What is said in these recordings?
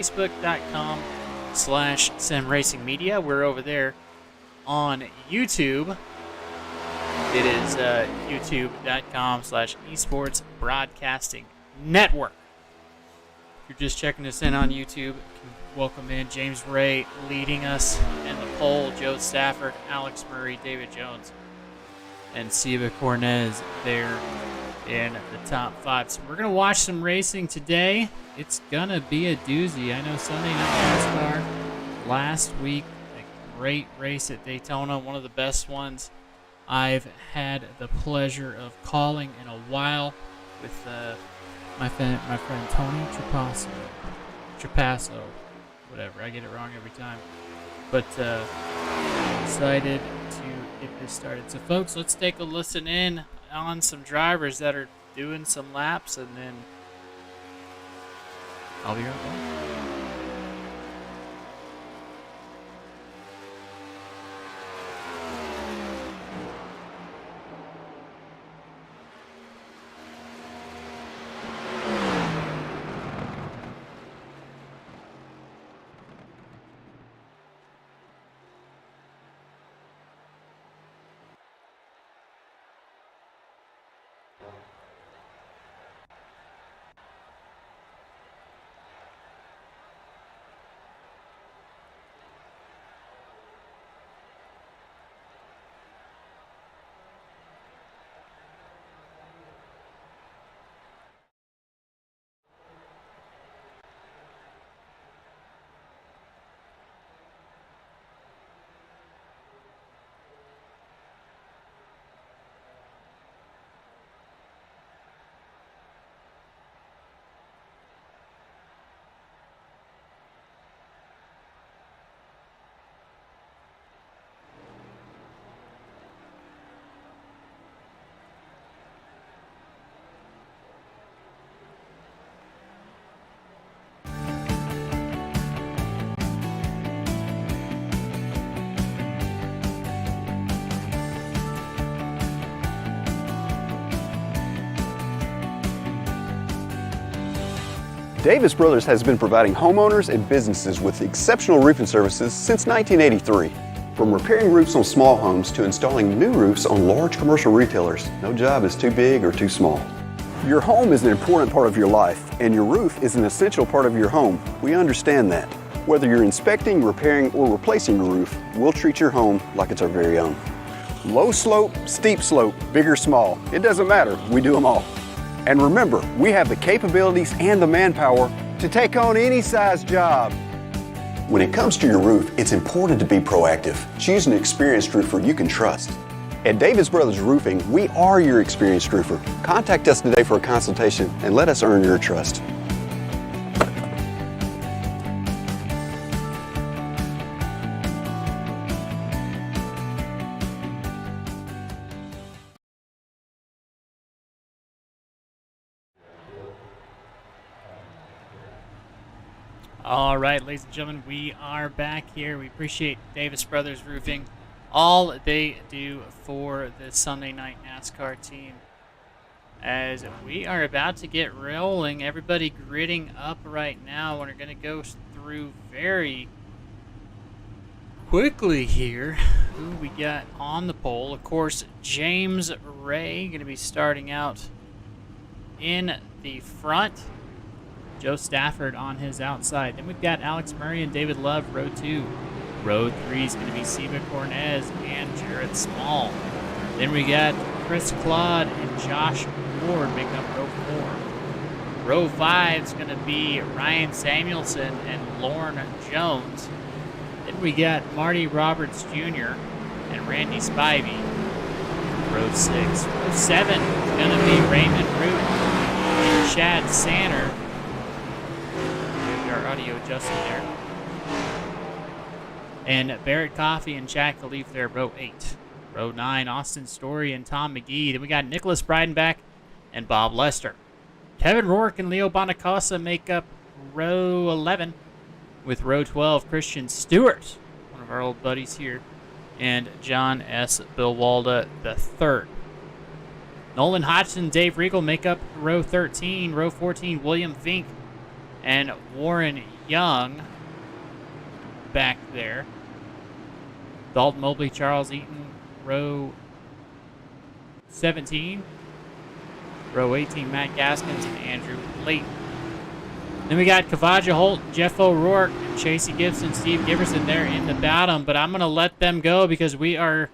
Facebook.com/SimRacingMedia. We're over there on YouTube. It is youtube.com/Esports Broadcasting Network. If you're just checking us in on YouTube, welcome in. James Ray leading us in the poll. Joe Stafford, Alex Murray, David Jones, and Siva Cornez there in the top 5. So we're going to watch some racing today. It's going to be a doozy. I know Sunday Night NASCAR last week, a great race at Daytona, one of the best ones I've had the pleasure of calling in a while with my friend Tony Trapasso, whatever. I get it wrong every time. But I'm excited to get this started. So, folks, let's take a listen in on some drivers that are doing some laps, and then I'll be right back. Davis Brothers has been providing homeowners and businesses with exceptional roofing services since 1983. From repairing roofs on small homes to installing new roofs on large commercial retailers, no job is too big or too small. Your home is an important part of your life, and your roof is an essential part of your home. We understand that. Whether you're inspecting, repairing, or replacing your roof, we'll treat your home like it's our very own. Low slope, steep slope, big or small, it doesn't matter, we do them all. And remember, we have the capabilities and the manpower to take on any size job. When it comes to your roof, it's important to be proactive. Choose an experienced roofer you can trust. At Davis Brothers Roofing, we are your experienced roofer. Contact us today for a consultation and let us earn your trust. All right, ladies and gentlemen, we are back here. We appreciate Davis Brothers Roofing, all they do for the Sunday Night NASCAR team. As we are about to get rolling, everybody gridding up right now. We're going to go through very quickly here who we got on the pole. Of course, James Ray going to be starting out in the front. Joe Stafford on his outside. Then we've got Alex Murray and David Love, row 2. Row 3 is going to be Siva Cornez and Jared Small. Then we got Chris Claude and Josh Ward making up row 4. Row 5 is going to be Ryan Samuelson and Lorne Jones. Then we got Marty Roberts Jr. and Randy Spivey. Row 6. Row 7 is going to be Raymond Root and Chad Sanner. Our audio adjusted there. And Barrett Coffey and Jack Khalif there, row 8. Row 9, Austin Story and Tom McGee. Then we got Nicholas Breidenbach and Bob Lester. Kevin Rourke and Leo Bonacosta make up row 11, with row 12, Christian Stewart, one of our old buddies here, and John S. Bilwalda III. Nolan Hodgson, Dave Regal make up row 13. Row 14, William Fink and Warren Young back there. Dalton Mobley, Charles Eaton, row 17. Row 18, Matt Gaskins and Andrew Layton. Then we got Kavaja Holt, Jeff O'Rourke, and Chasey Gibson, Steve Giverson there in the bottom, but I'm going to let them go because we are...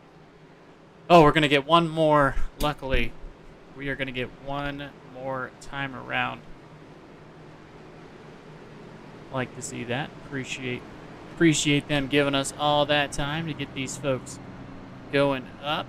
Oh, we're going to get one more, luckily. We are going to get one more time around. Like to see that. Appreciate them giving us all that time to get these folks going up.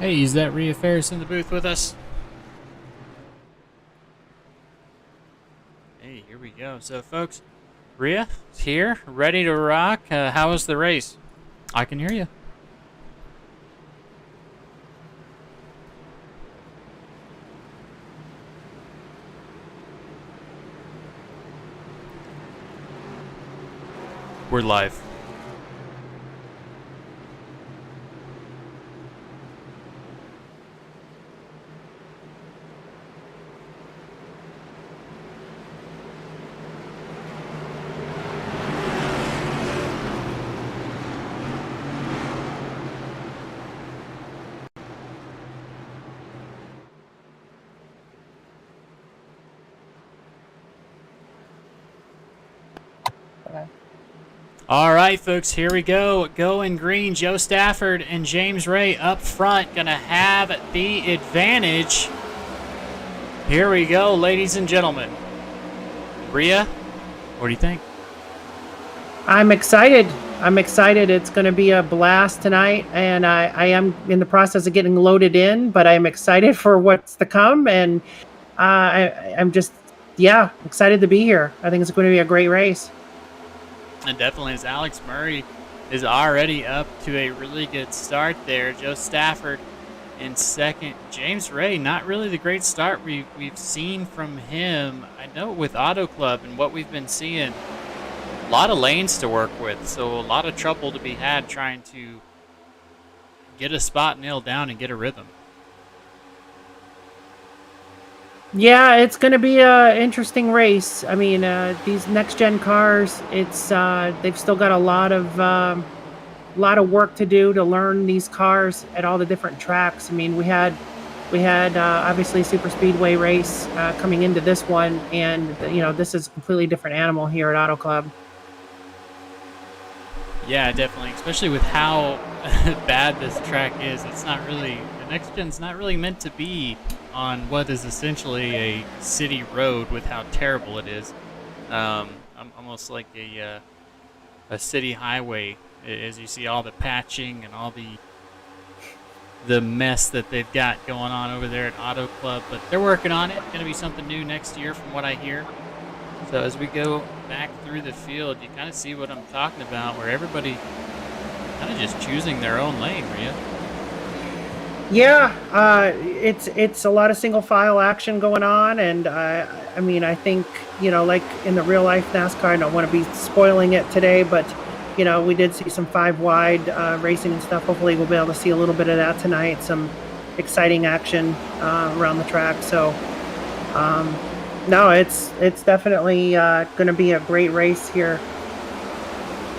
Hey, is that Rhea Ferris in the booth with us? Hey, here we go. So, folks, Rhea is here, ready to rock. How was the race? I can hear you. We're live. All right, folks, here we go. Going green, Joe Stafford and James Ray up front, going to have the advantage. Here we go, ladies and gentlemen. Rhea, what do you think? I'm excited. It's going to be a blast tonight, and I am in the process of getting loaded in, but I'm excited for what's to come, and I'm just, excited to be here. I think it's going to be a great race. And definitely, as Alex Murray is already up to a really good start there. Joe Stafford in second. James Ray, not really the great start we've seen from him. I know with AutoClub and what we've been seeing, a lot of lanes to work with, so a lot of trouble to be had trying to get a spot nailed down and get a rhythm. Yeah, it's going to be an interesting race. I mean, these next-gen cars, it's they've still got a lot of work to do to learn these cars at all the different tracks. I mean, we had obviously a super speedway race coming into this one, and this is a completely different animal here at Auto Club. Yeah, definitely, especially with how bad this track is. It's not really, the next gen's not really meant to be on what is essentially a city road with how terrible it is. Almost like a city highway, as you see all the patching and all the mess that they've got going on over there at Auto Club. But they're working on it. Going to be something new next year from what I hear. So as we go back through the field, you kind of see what I'm talking about, where everybody kind of just choosing their own lane, Rhea. Yeah, it's a lot of single file action going on, and I mean, I think, like in the real life NASCAR, I don't want to be spoiling it today, but we did see some 5 wide racing and stuff. Hopefully we'll be able to see a little bit of that tonight, some exciting action around the track. So no, it's definitely going to be a great race here,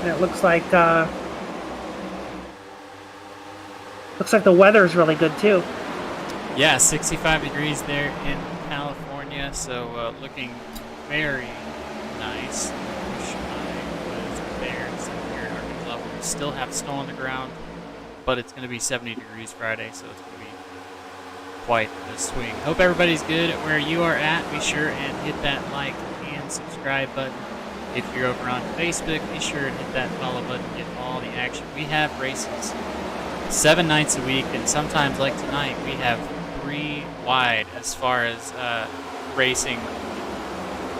and it looks like the weather's really good too. Yeah, 65 degrees there in California, so looking very nice. I wish I was there sitting here in Arkansas. We still have snow on the ground, but it's going to be 70 degrees Friday, so it's going to be quite the swing. Hope everybody's good at where you are at. Be sure and hit that like and subscribe button. If you're over on Facebook, be sure and hit that follow button. Get all the action. We have races 7 nights a week, and sometimes like tonight we have 3 wide as far as racing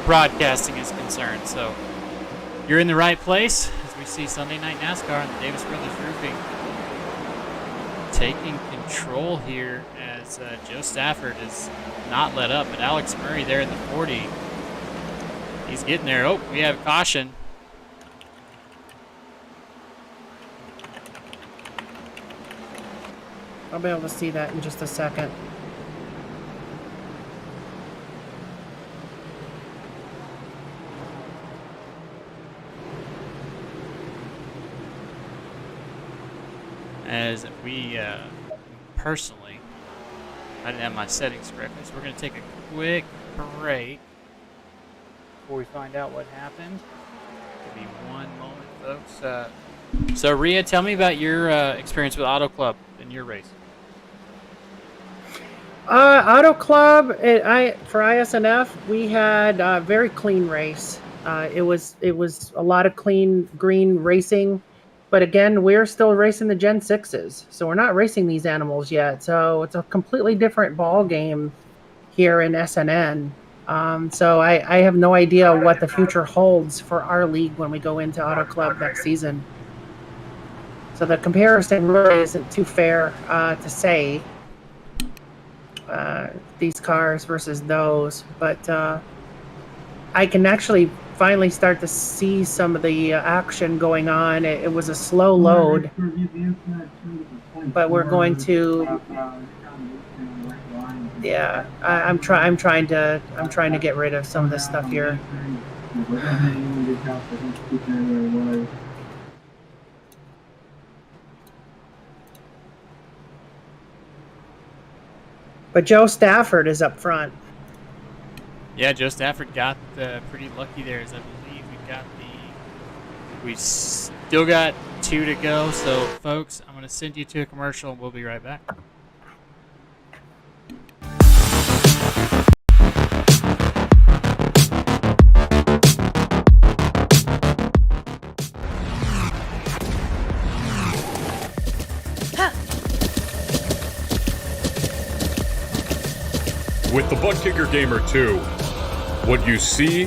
broadcasting is concerned. So you're in the right place as we see Sunday Night NASCAR on the Davis Brothers Roofing taking control here as Joe Stafford is not let up, but Alex Murray there in the 40. He's getting there. Oh, we have caution. I'll be able to see that in just a second. As we personally, I didn't have my settings correctly, so we're going to take a quick break before we find out what happened. Give me one moment, folks. So Rhea, tell me about your experience with AutoClub in your race. AutoClub, for ISNF, we had a very clean race. It was a lot of clean green racing, but again, we're still racing the Gen 6s, so we're not racing these animals yet. So it's a completely different ball game here in SNN. So I have no idea what the future holds for our league when we go into AutoClub next season. So the comparison really isn't too fair to say. These cars versus those, but I can actually finally start to see some of the action going on. It was a slow load, but we're going to. Yeah, I'm trying to get rid of some of this stuff here. But Joe Stafford is up front. Yeah, Joe Stafford got pretty lucky there, as I believe we still got 2 to go. So, folks, I'm going to send you to a commercial, and we'll be right back. With the Buttkicker Gamer 2, what you see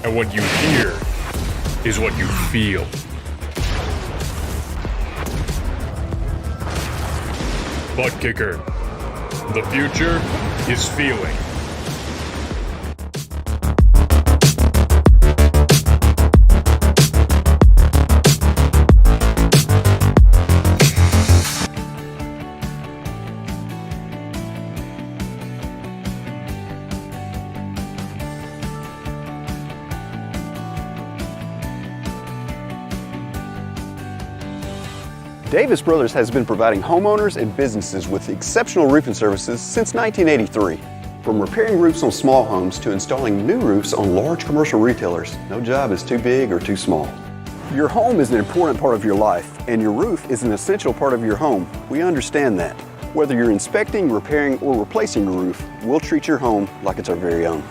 and what you hear is what you feel. Buttkicker, the future is feeling. Davis Brothers has been providing homeowners and businesses with exceptional roofing services since 1983. From repairing roofs on small homes to installing new roofs on large commercial retailers, no job is too big or too small. Your home is an important part of your life, and your roof is an essential part of your home. We understand that. Whether you're inspecting, repairing, or replacing your roof, we'll treat your home like it's our very own.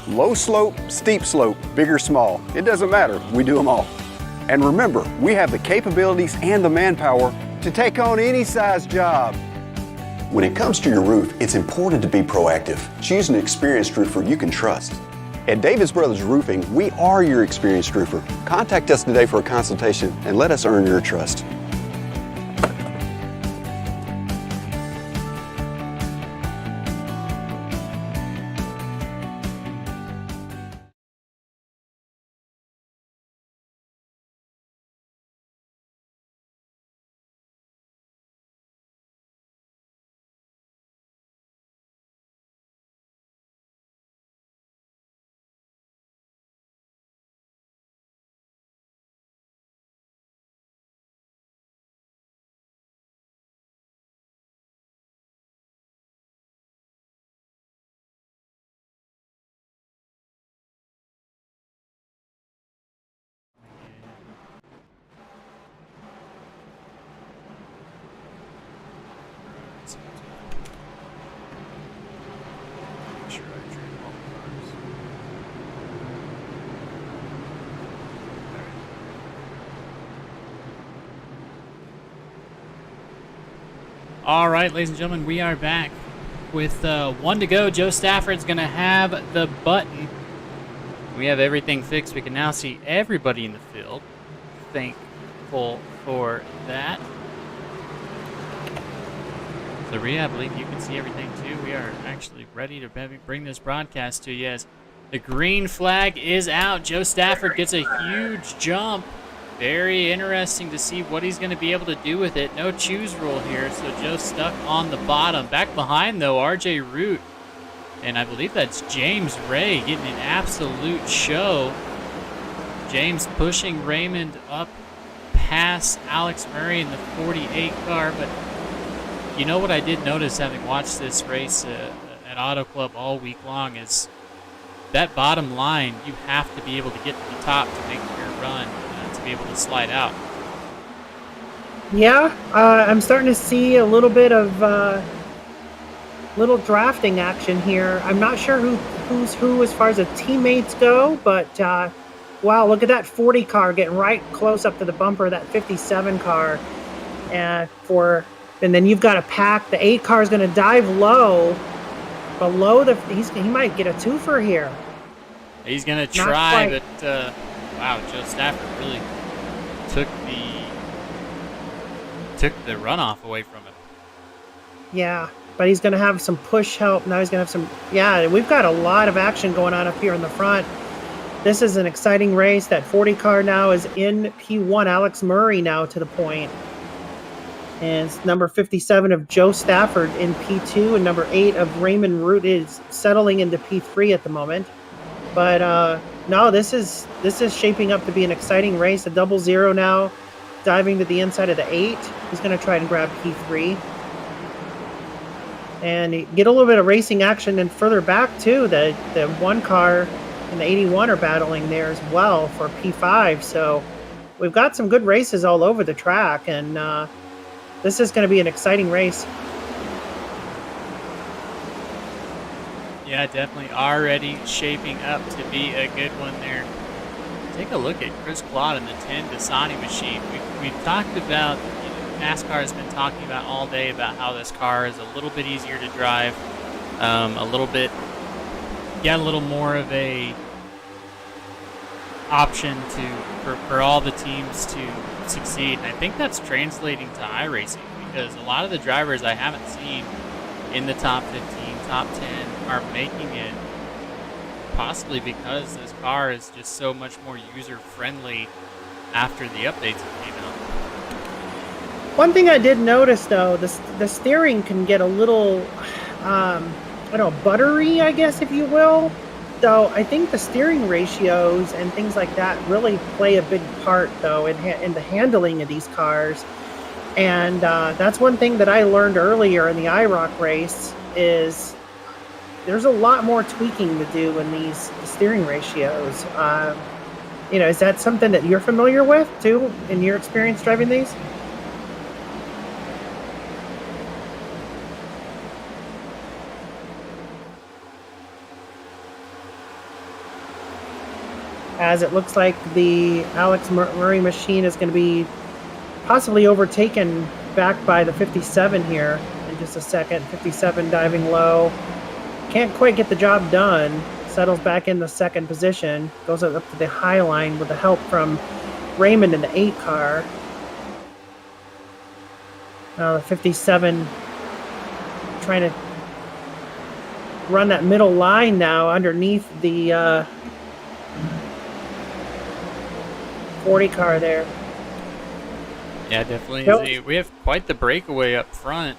Low slope, steep slope, big or small, it doesn't matter, we do them all. And remember, we have the capabilities and the manpower to take on any size job. When it comes to your roof, it's important to be proactive. Choose an experienced roofer you can trust. At Davis Brothers Roofing, we are your experienced roofer. Contact us today for a consultation and let us earn your trust. All right, ladies and gentlemen, we are back With 1 to go, Joe Stafford's going to have the button. We have everything fixed. We can now see everybody in the field. Thankful for that. So, Rhea, I believe you can see everything too. We are actually ready to bring this broadcast to you as the green flag is out. Joe Stafford gets a huge jump. Very interesting to see what he's going to be able to do with it. No choose rule here, so Joe's stuck on the bottom. Back behind, though, RJ Root. And I believe that's James Ray getting an absolute show. James pushing Raymond up past Alex Murray in the 48 car. But you know what I did notice having watched this race at Auto Club all week long is that bottom line, you have to be able to get to the top to make your run. Be able to slide out. Yeah, I'm starting to see a little bit of little drafting action here. I'm not sure who's who as far as the teammates go, but wow, look at that 40 car getting right close up to the bumper of that 57 car. And then you've got a pack. The 8 car is going to dive low, below he might get a twofer here. He's going to try, but wow, Joe Stafford really took the runoff away from him. Yeah, but he's going to have some push help. Now he's going to have some... Yeah, we've got a lot of action going on up here in the front. This is an exciting race. That 40 car now is in P1. Alex Murray now to the point. And it's number 57 of Joe Stafford in P2. And number 8 of Raymond Root is settling into P3 at the moment. But no, this is shaping up to be an exciting race. A 0-0 now, diving to the inside of the 8. He's going to try and grab P3. And get a little bit of racing action. And further back, too, the 1 car and the 81 are battling there as well for P5. So we've got some good races all over the track. And this is going to be an exciting race. Yeah, definitely already shaping up to be a good one there. Take a look at Chris Claude in the 10 Dasani machine. We've talked about, NASCAR has been talking about all day about how this car is a little bit easier to drive, a little more of a option for all the teams to succeed. And I think that's translating to iRacing because a lot of the drivers I haven't seen in the top 15, top 10 are making it possibly because this car is just so much more user-friendly after the updates that came out. One thing I did notice, though, the steering can get a little, buttery, I guess, if you will. So I think the steering ratios and things like that really play a big part, though, in the handling of these cars. And that's one thing that I learned earlier in the iRock race is there's a lot more tweaking to do in these steering ratios. Is that something that you're familiar with, too, in your experience driving these? As it looks like the Alex Murray machine is going to be possibly overtaken back by the 57 here in just a second. 57 diving low. Can't quite get the job done. Settles back in the second position. Goes up to the high line with the help from Raymond in the 8 car. Now the 57 trying to run that middle line now underneath the 40 car there. Yeah, definitely. We have quite the breakaway up front.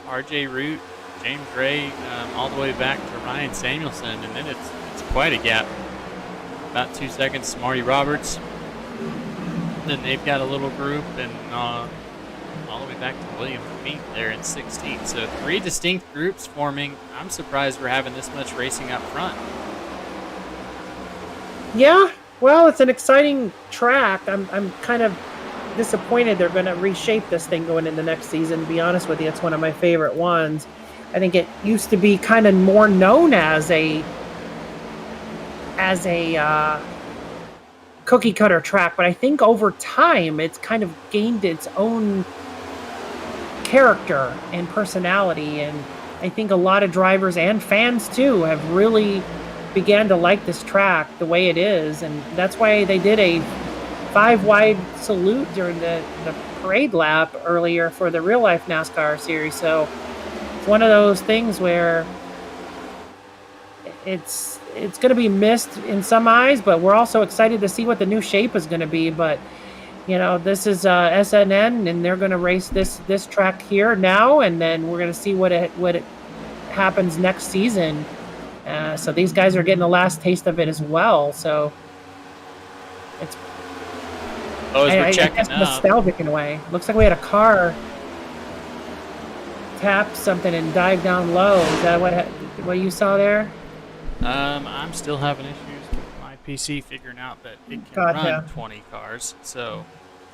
RJ Root, James Ray, all the way back to Ryan Samuelson, and then it's quite a gap. About 2 seconds to Marty Roberts. Then they've got a little group, and all the way back to William Feet there in 16th. So 3 distinct groups forming. I'm surprised we're having this much racing up front. Yeah, well, it's an exciting track. I'm kind of disappointed they're going to reshape this thing going into next season. To be honest with you, it's one of my favorite ones. I think it used to be kind of more known as a cookie cutter track, but I think over time it's kind of gained its own character and personality, and I think a lot of drivers and fans too have really began to like this track the way it is, and that's why they did a 5-wide salute during the parade lap earlier for the real life NASCAR series. So it's one of those things where it's going to be missed in some eyes, but we're also excited to see what the new shape is going to be. But this is SNN, and they're going to race this track here now, and then we're going to see what it happens next season. So these guys are getting the last taste of it as well. So it's we're checking guess nostalgic in a way. Looks like we had a car tap something and dive down low. Is that what you saw there? I'm still having issues with my PC figuring out that it can run 20 cars. So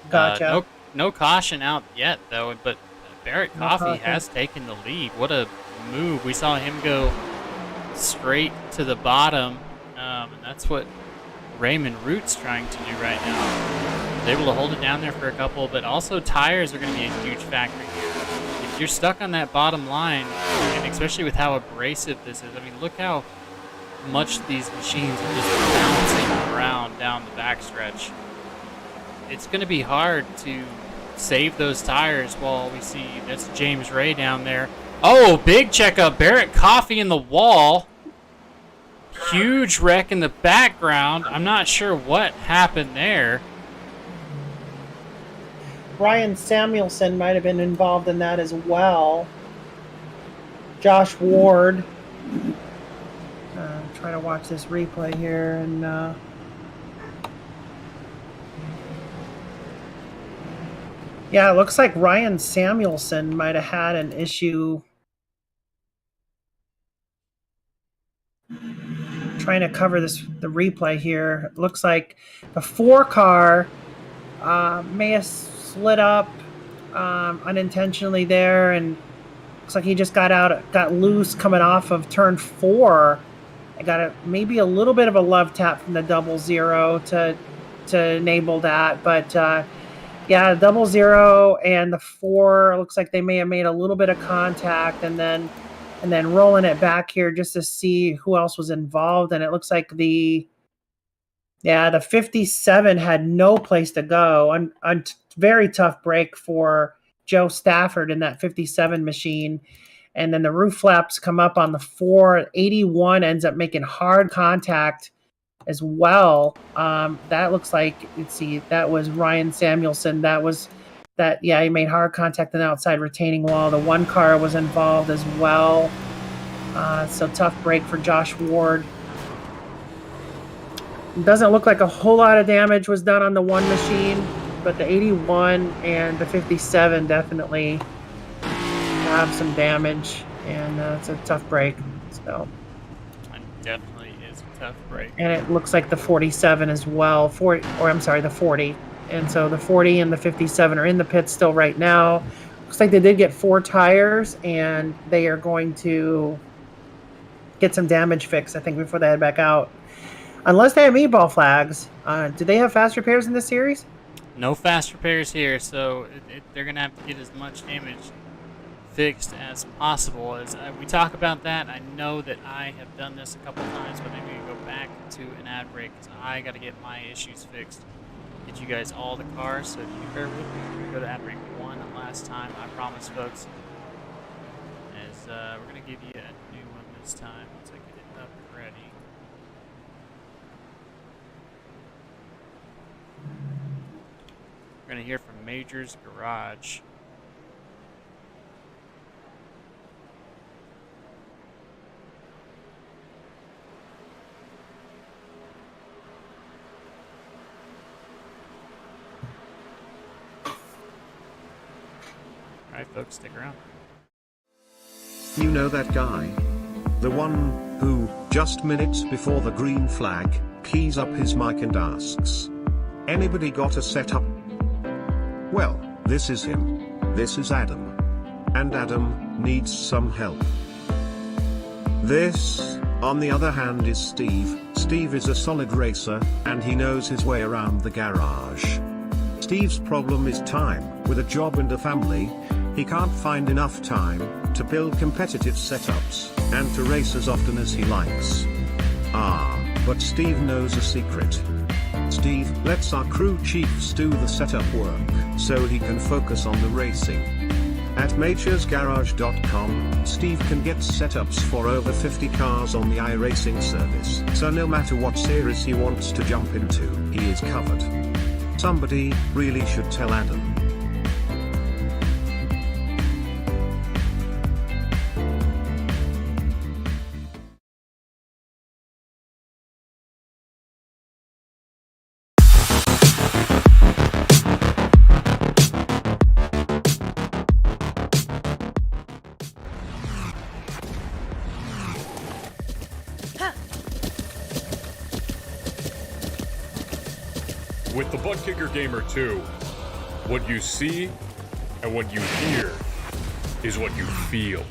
gotcha. No caution out yet though. But Barrett Coffey has taken the lead. What a move! We saw him go straight to the bottom, and that's what Raymond Root's trying to do right now. He's able to hold it down there for a couple, but also tires are going to be a huge factor here. If you're stuck on that bottom line, and especially with how abrasive this is, I mean, look how much these machines are just bouncing around down the backstretch. It's going to be hard to save those tires while we see that's James Ray down there. Oh, big checkup. Barrett Coffey in the wall. Huge wreck in the background. I'm not sure what happened there. Ryan Samuelson might have been involved in that as well. Josh Ward. Trying to watch this replay here, and yeah, it looks like Ryan Samuelson might have had an issue. Trying to cover the replay here. It looks like the 4 car may have slid up unintentionally there, and looks like he just got loose coming off of turn 4. I got maybe a little bit of a love tap from the 00 to enable that, but yeah, 00 and the 4 looks like they may have made a little bit of contact, and then rolling it back here just to see who else was involved. And it looks like the 57 had no place to go. Very tough break for Joe Stafford in that 57 machine. And then the roof flaps come up on the 4. 81 ends up making hard contact as well. That looks like, let's see, that was Ryan Samuelson. He made hard contact on the outside retaining wall. The 1 car was involved as well. So tough break for Josh Ward. It doesn't look like a whole lot of damage was done on the 1 machine, but the 81 and the 57 definitely have some damage, and it's a tough break. So it definitely is a tough break. And it looks like the 47 as well. The 40. And so the 40 and the 57 are in the pits still right now. Looks like they did get 4 tires, and they are going to get some damage fixed, I think, before they head back out. Unless they have meatball flags. Do they have fast repairs in this series? No fast repairs here, so they're going to have to get as much damage fixed as possible. As we talk about that, I know that I have done this a couple times, but maybe we go back to an ad break because I got to get my issues fixed. Get you guys all the cars, so if you bear with me, we're going to go to ad break 1 last time, I promise, folks. As we're going to give you a new one this time once I get it up and ready. We're going to hear from Major's Garage. Alright folks, stick around. You know that guy? The one who, just minutes before the green flag, keys up his mic and asks, "Anybody got a setup?" Well, this is him. This is Adam. And Adam needs some help. This, on the other hand, is Steve. Steve is a solid racer, and he knows his way around the garage. Steve's problem is time. With a job and a family, He can't find enough time to build competitive setups and to race as often as he likes. But Steve knows a secret. Steve lets our crew chiefs do the setup work so he can focus on the racing. At maturesgarage.com, Steve can get setups for over 50 cars on the iRacing service, so no matter what series he wants to jump into, he is covered. Somebody really should tell Adam. With the Buttkicker Gamer 2, what you see and what you hear is what you feel.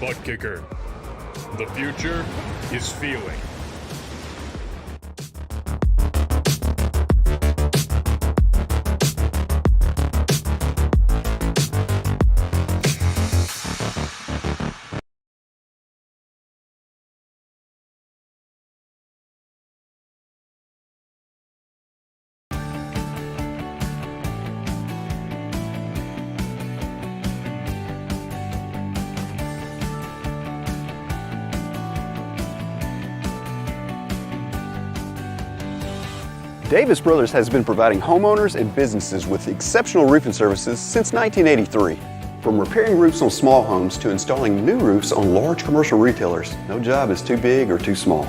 Buttkicker, the future is feeling. Davis Brothers has been providing homeowners and businesses with exceptional roofing services since 1983. From repairing roofs on small homes to installing new roofs on large commercial retailers, no job is too big or too small.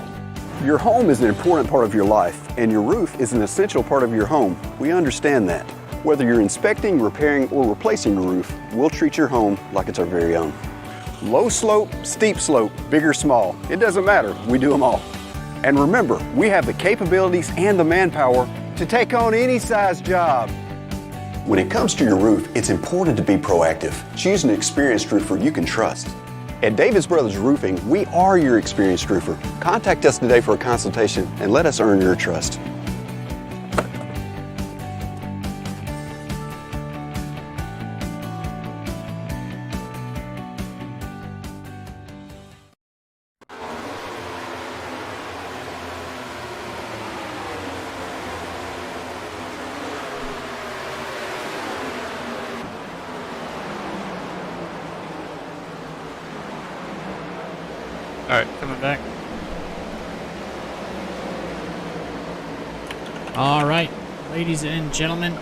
Your home is an important part of your life, and your roof is an essential part of your home. We understand that. Whether you're inspecting, repairing, or replacing a roof, we'll treat your home like it's our very own. Low slope, steep slope, big or small, it doesn't matter, we do them all. And remember, we have the capabilities and the manpower to take on any size job. When it comes to your roof, it's important to be proactive. Choose an experienced roofer you can trust. At Davis Brothers Roofing, we are your experienced roofer. Contact us today for a consultation and let us earn your trust. All right, coming back. All right, ladies and gentlemen,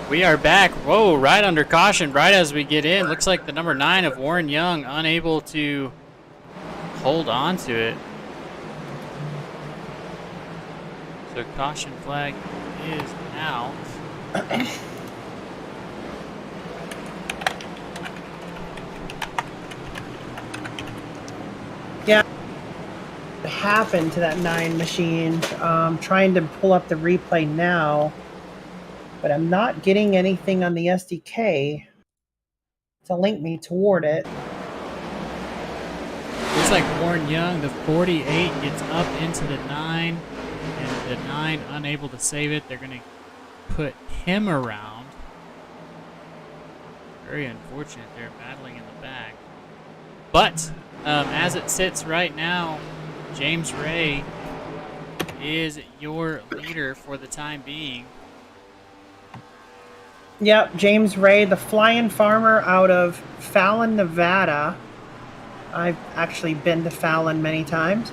we are back. Whoa, right under caution, right as we get in. Looks like the number 9 of Warren Young unable to hold on to it. So caution flag is out. Yeah, what happened to that 9 machine? Trying to pull up the replay now, but I'm not getting anything on the SDK to link me toward it. Looks like Warren Young, the 48, gets up into the 9, and the 9 unable to save it. They're going to put him around. Very unfortunate. They're battling in the back. But as it sits right now, James Ray is your leader for the time being. Yep, James Ray, the Flying Farmer out of Fallon, Nevada. I've actually been to Fallon many times.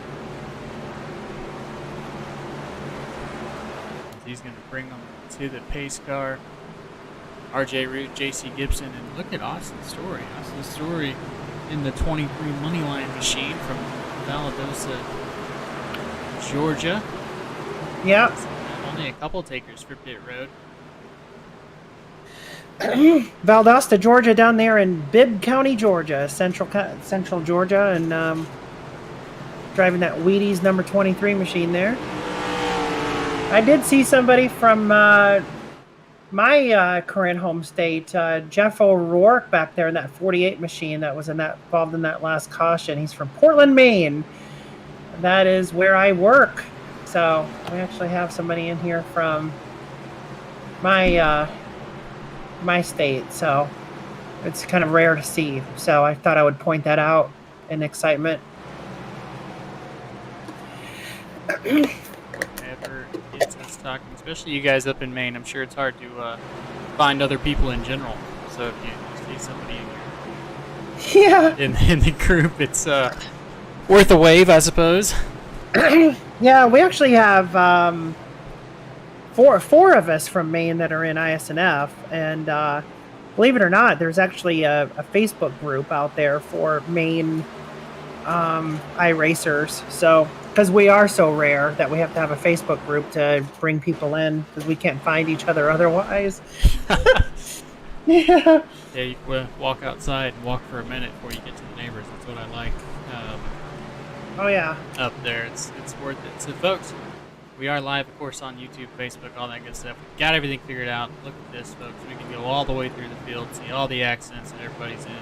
He's going to bring them to the pace car. RJ Root, JC Gibson, and look at Austin Story. Austin Story in the 23 Moneyline machine from Valdosta, Georgia. Yep. Only a couple takers for pit road. Valdosta, Georgia, down there in Bibb County, Georgia, central Georgia, and driving that Wheaties number 23 machine there. I did see somebody from my current home state, Jeff O'Rourke, back there in that 48 machine that was involved in that last caution. He's from Portland, Maine. That is where I work. So we actually have somebody in here from my state, so it's kind of rare to see. So I thought I would point that out in excitement. Whatever gets us talking, especially you guys up in Maine. I'm sure it's hard to find other people in general. So if you see somebody in the group, it's worth a wave, I suppose. Yeah, we actually have four of us from Maine that are in ISNF, and believe it or not, there's actually a Facebook group out there for Maine iRacers. So, because we are so rare that we have to have a Facebook group to bring people in, because we can't find each other otherwise. Yeah. Yeah, you walk outside and walk for a minute before you get to the neighbors. That's what I like. Oh yeah. Up there, it's worth it. So, folks, we are live, of course, on YouTube, Facebook, all that good stuff. We've got everything figured out. Look at this, folks. We can go all the way through the field, see all the accents that everybody's in.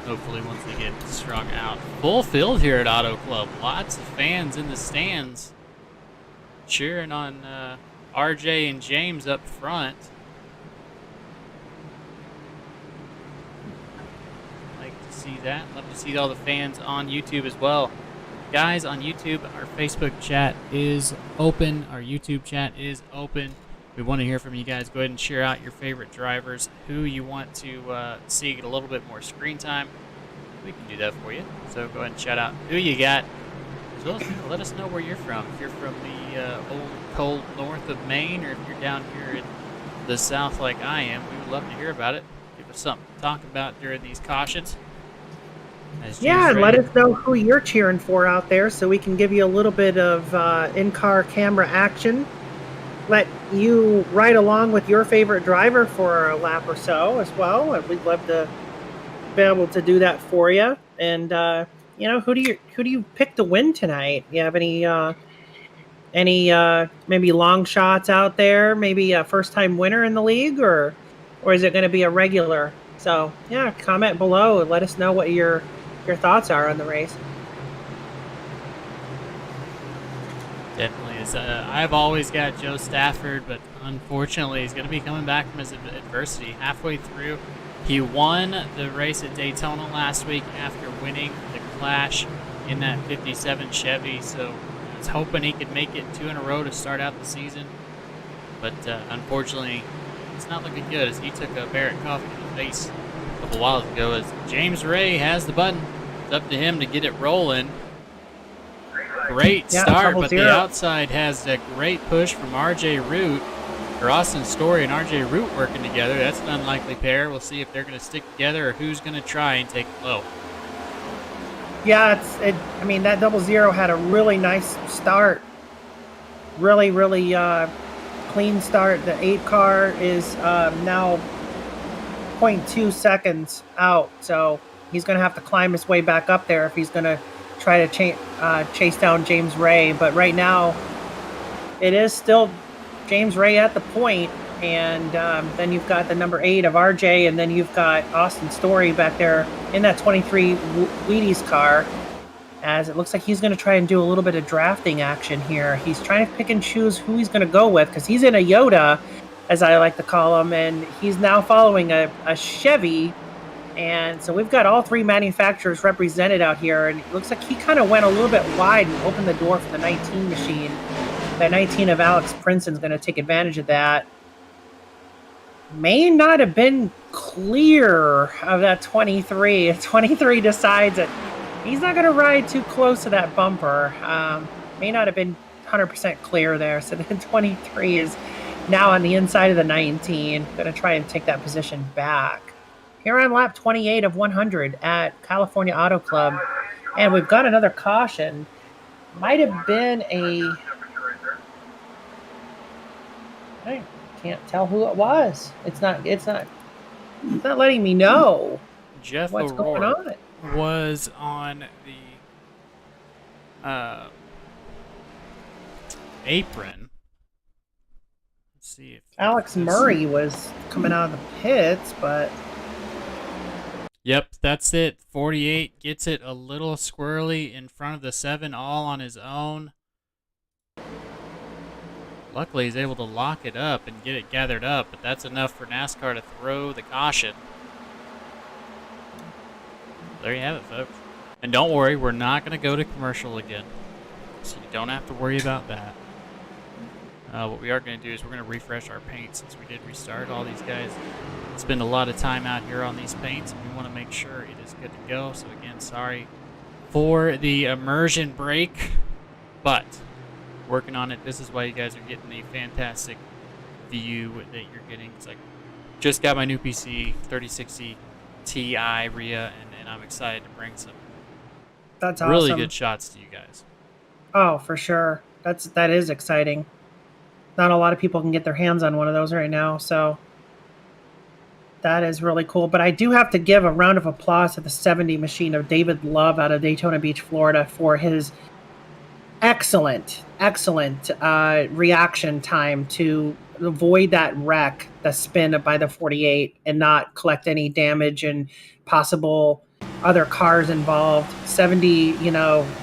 Hopefully, once they get strung out. Full field here at Auto Club. Lots of fans in the stands cheering on RJ and James up front. Like to see that. Love to see all the fans on YouTube as well. Guys, on YouTube, our Facebook chat is open. Our YouTube chat is open. We want to hear from you guys. Go ahead and share out your favorite drivers, who you want to see get a little bit more screen time. We can do that for you. So go ahead and shout out who you got. As well as let us know where you're from. If you're from the old, cold north of Maine, or if you're down here in the south like I am, we would love to hear about it. Give us something to talk about during these cautions. Yeah, and let us know who you're cheering for out there so we can give you a little bit of in-car camera action. Let you ride along with your favorite driver for a lap or so as well. And we'd love to be able to do that for you. And who do you pick to win tonight? You have any maybe long shots out there? Maybe a first-time winner in the league, or is it going to be a regular? So yeah, comment below and let us know what your thoughts are on the race. Definitely is. I've always got Joe Stafford, but unfortunately he's going to be coming back from his adversity. Halfway through, he won the race at Daytona last week after winning the Clash in that 57 Chevy, so I was hoping he could make it 2 in a row to start out the season. But unfortunately, it's not looking good, as he took a Barrett Coffee to the face a couple whiles ago. As James Ray has the button, it's up to him to get it rolling. Great start, but the outside has a great push from RJ Root. Or Austin Story and RJ Root working together. That's an unlikely pair. We'll see if they're going to stick together or who's going to try and take it low. Yeah, I mean, that 00 had a really nice start. Really, really clean start. The 8 car is now 0.2 seconds out, so he's going to have to climb his way back up there if he's going to try to chase down James Ray. But right now, it is still James Ray at the point, and then you've got the number 8 of RJ, and then you've got Austin Story back there in that 23 Wheaties car, as it looks like he's going to try and do a little bit of drafting action here. He's trying to pick and choose who he's going to go with, because he's in a Yoda, as I like to call him, and he's now following a Chevy. And so we've got all 3 manufacturers represented out here, and it looks like he kind of went a little bit wide and opened the door for the 19 machine. That 19 of Alex Prinson's going to take advantage of that. May not have been clear of that 23. 23 decides that he's not going to ride too close to that bumper. May not have been 100% clear there. So the 23 is now on the inside of the 19. Going to try and take that position back. Here on lap 28 of 100 at California Auto Club. And we've got another caution. Might have been a... I can't tell who it was. It's not letting me know Jeff what's going on. Was on the apron. Let's see if Alex Murray was coming out of the pits, but yep, that's it. 48 gets it a little squirrely in front of the 7, all on his own. Luckily, he's able to lock it up and get it gathered up, but that's enough for NASCAR to throw the caution. There you have it, folks. And don't worry, we're not going to go to commercial again, so you don't have to worry about that. What we are going to do is we're going to refresh our paint since we did restart. All these guys spend a lot of time out here on these paints, and we want to make sure it is good to go. So again, sorry for the immersion break, but working on it. This is why you guys are getting the fantastic view that you're getting. It's like, just got my new PC, 3060 Ti RIA, and I'm excited to bring some really good shots to you guys. Oh, for sure. That is exciting. Not a lot of people can get their hands on one of those right now, so that is really cool. But I do have to give a round of applause to the 70 machine of David Love out of Daytona Beach, Florida, for his excellent reaction time to avoid that wreck, the spin by the 48, and not collect any damage and possible other cars involved. 70,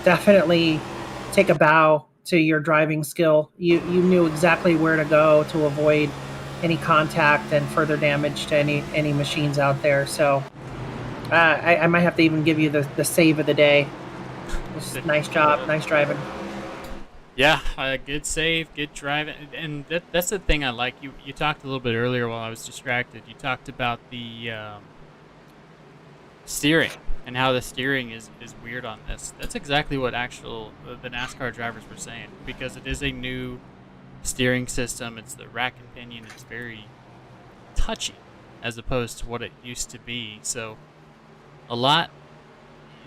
definitely take a bow to your driving skill. You knew exactly where to go to avoid any contact and further damage to any machines out there. So I might have to even give you the save of the day. Nice job, nice driving. Yeah, good save, good driving, and that's the thing I like. You talked a little bit earlier while I was distracted. You talked about the steering and how the steering is weird on this. That's exactly what the NASCAR drivers were saying, because it is a new steering system. It's the rack and pinion. It's very touchy as opposed to what it used to be. So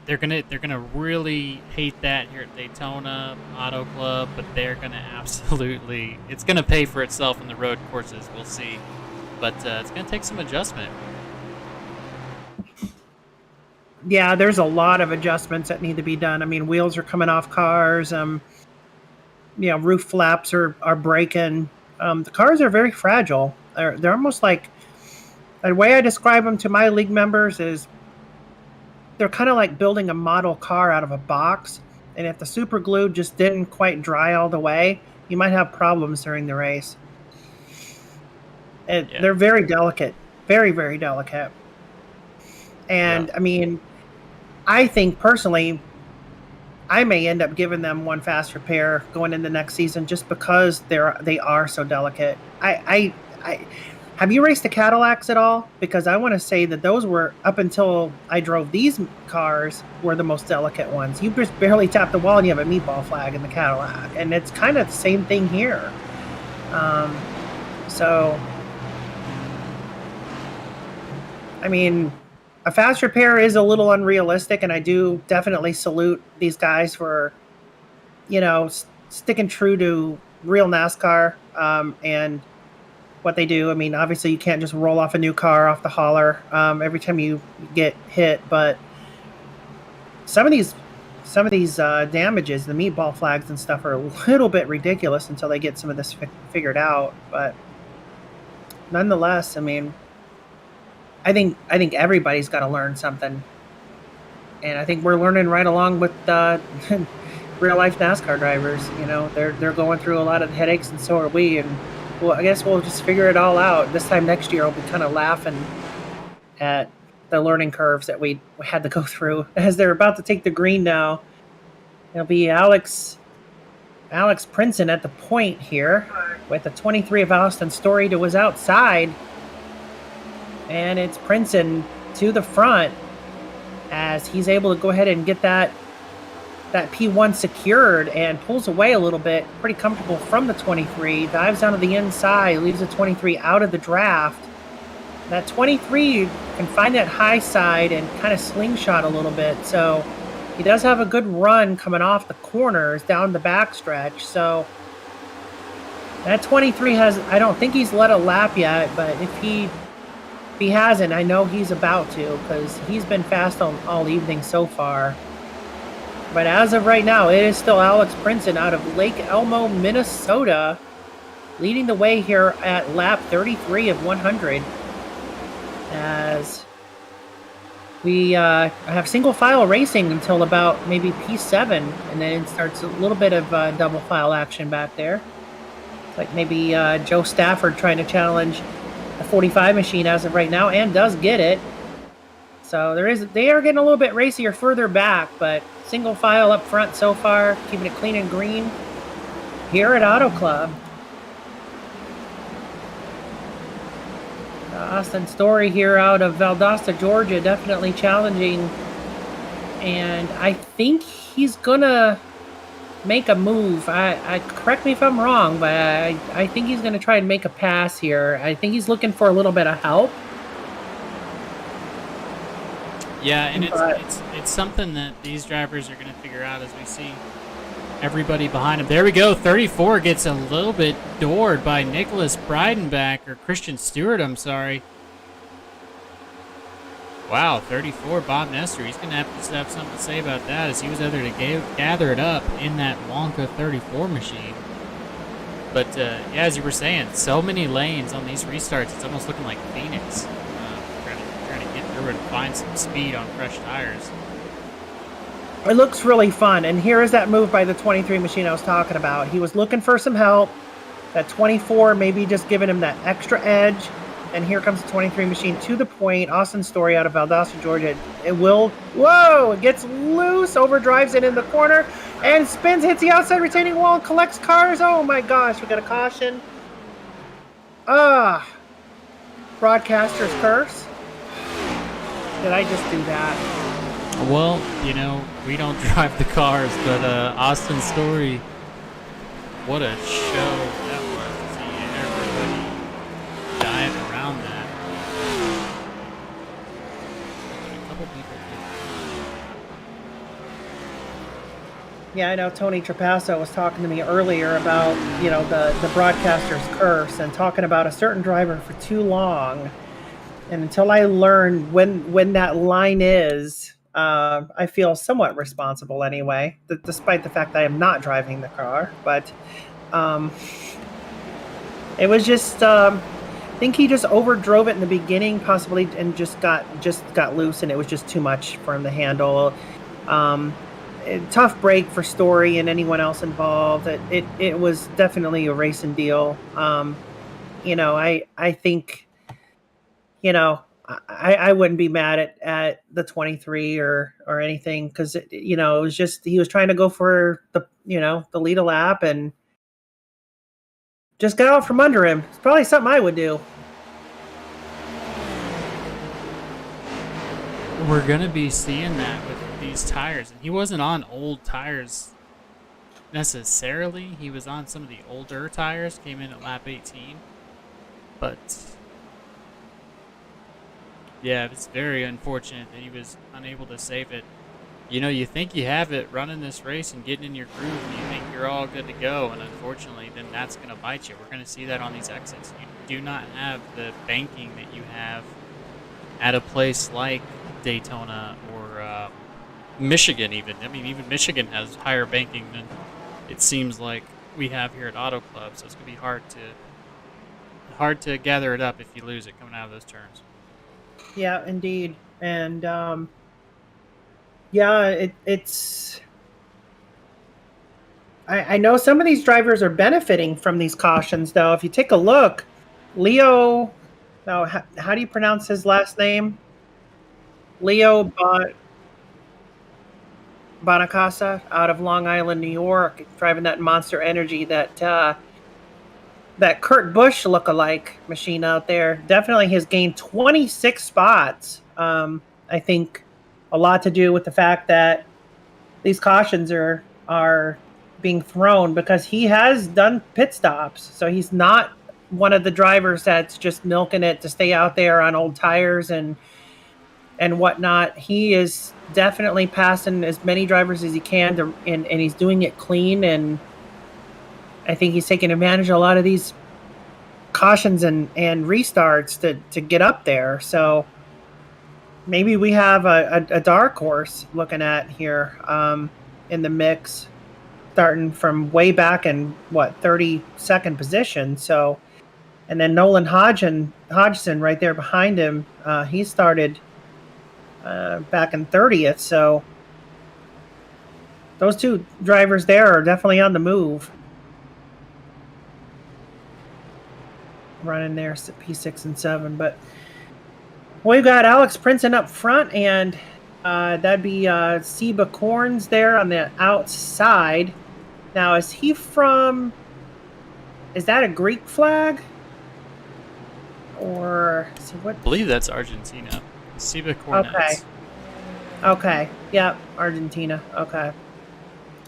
they're gonna really hate that here at Daytona Auto Club, but they're gonna absolutely, it's gonna pay for itself in the road courses. We'll see, but it's gonna take some adjustment. Yeah, there's a lot of adjustments that need to be done. I mean, wheels are coming off cars. Roof flaps are breaking. The cars are very fragile. They're almost like, the way I describe them to my league members is they're kind of like building a model car out of a box. And if the super glue just didn't quite dry all the way, you might have problems during the race. They're very delicate, very, very delicate. And I mean, I think personally, I may end up giving them one fast repair going into next season just because they are so delicate. I have you raced the Cadillacs at all? Because I want to say that those were, up until I drove these cars, were the most delicate ones. You just barely tap the wall and you have a meatball flag in the Cadillac, and it's kind of the same thing here. So, I mean, a fast repair is a little unrealistic, and I do definitely salute these guys for, sticking true to real NASCAR and what they do. I mean, obviously you can't just roll off a new car off the hauler every time you get hit, but some of these damages, the meatball flags and stuff, are a little bit ridiculous until they get some of this figured out. But nonetheless, I mean, I think everybody's got to learn something, and I think we're learning right along with real life NASCAR drivers. They're going through a lot of headaches, and so are we. And well, I guess we'll just figure it all out. This time next year, I'll be kind of laughing at the learning curves that we had to go through as they're about to take the green now. It'll be Alex Princeton at the point here with the 23 of Austin Story to his outside. And it's Princeton to the front as he's able to go ahead and get that P1 secured and pulls away a little bit, pretty comfortable from the 23, dives down to the inside, leaves the 23 out of the draft. That 23 can find that high side and kind of slingshot a little bit, so he does have a good run coming off the corners down the backstretch. So that 23 I don't think he's led a lap yet, but if he hasn't, I know he's about to, because he's been fast all evening so far. But as of right now, it is still Alex Princeton out of Lake Elmo, Minnesota, leading the way here at lap 33 of 100. As we have single file racing until about maybe P7, and then it starts a little bit of double file action back there. Like maybe Joe Stafford trying to challenge the 45 machine as of right now, and does get it. So they are getting a little bit racier further back, but single file up front so far, keeping it clean and green here at Auto Club. Austin Story here out of Valdosta, Georgia, definitely challenging, and I think he's gonna make a move. I correct me if I'm wrong, but I think he's gonna try and make a pass here. I think he's looking for a little bit of help. Yeah, and it's something that these drivers are going to figure out as we see everybody behind him. There we go. 34 gets a little bit doored by Nicholas Breidenbach, or Christian Stewart, I'm sorry. Wow, 34, Bob Nestor. He's going to have something to say about that, as he was able to gather it up in that Wonka 34 machine. But, yeah, as you were saying, so many lanes on these restarts, it's almost looking like Phoenix. Trying to get through and find some speed on fresh tires. It looks really fun, and here is that move by the 23 machine I was talking about. He was looking for some help. That 24 maybe just giving him that extra edge, and here comes the 23 machine to the point. Austin Story out of Valdosta, Georgia. It gets loose, overdrives it in the corner, and spins, hits the outside retaining wall, and collects cars. Oh my gosh, we got a caution. Broadcaster's curse. Did I just do that? Well, we don't drive the cars, but Austin Story, what a show that was to see everybody dying around that. A couple people Yeah, I know Tony Trapasso was talking to me earlier about, the broadcaster's curse, and talking about a certain driver for too long. And until I learn when that line is, I feel somewhat responsible anyway, despite the fact that I am not driving the car. But it was just, I think he just overdrove it in the beginning, possibly, and just got loose, and it was just too much for him to handle. Tough break for Story and anyone else involved. It was definitely a racing deal. I think. I wouldn't be mad at the 23 or anything, because it was just, he was trying to go for the lead a lap and just got out from under him. It's probably something I would do. We're gonna be seeing that with these tires, and he wasn't on old tires necessarily. He was on some of the older tires. Came in at lap 18, but. Yeah, it's very unfortunate that he was unable to save it. You think you have it running this race and getting in your groove, and you think you're all good to go, and unfortunately, then that's going to bite you. We're going to see that on these exits. You do not have the banking that you have at a place like Daytona or Michigan even. I mean, even Michigan has higher banking than it seems like we have here at Auto Club, so it's going to be hard to gather it up if you lose it coming out of those turns. Yeah, indeed. And it's. I know some of these drivers are benefiting from these cautions, though. If you take a look, Leo, how do you pronounce his last name? Leo Bonacasa out of Long Island, New York, driving that Monster Energy, that Kurt Busch lookalike machine out there. Definitely has gained 26 spots. I think a lot to do with the fact that these cautions are being thrown, because he has done pit stops. So he's not one of the drivers that's just milking it to stay out there on old tires and whatnot. He is definitely passing as many drivers as he can, and he's doing it clean, and I think he's taking advantage of a lot of these cautions and restarts to get up there. So maybe we have a dark horse looking at here in the mix, starting from way back in 32nd position. So, and then Nolan Hodgson right there behind him. He started back in 30th. So those two drivers there are definitely on the move. running there, P6 and 7. But we've got Alex Princeton up front, and that'd be Seba Corns there on the outside. Now, is he from... Is that a Greek flag? Or... See, what? I believe that's Argentina. Seba Cornets. Okay. Yep, Argentina. Okay.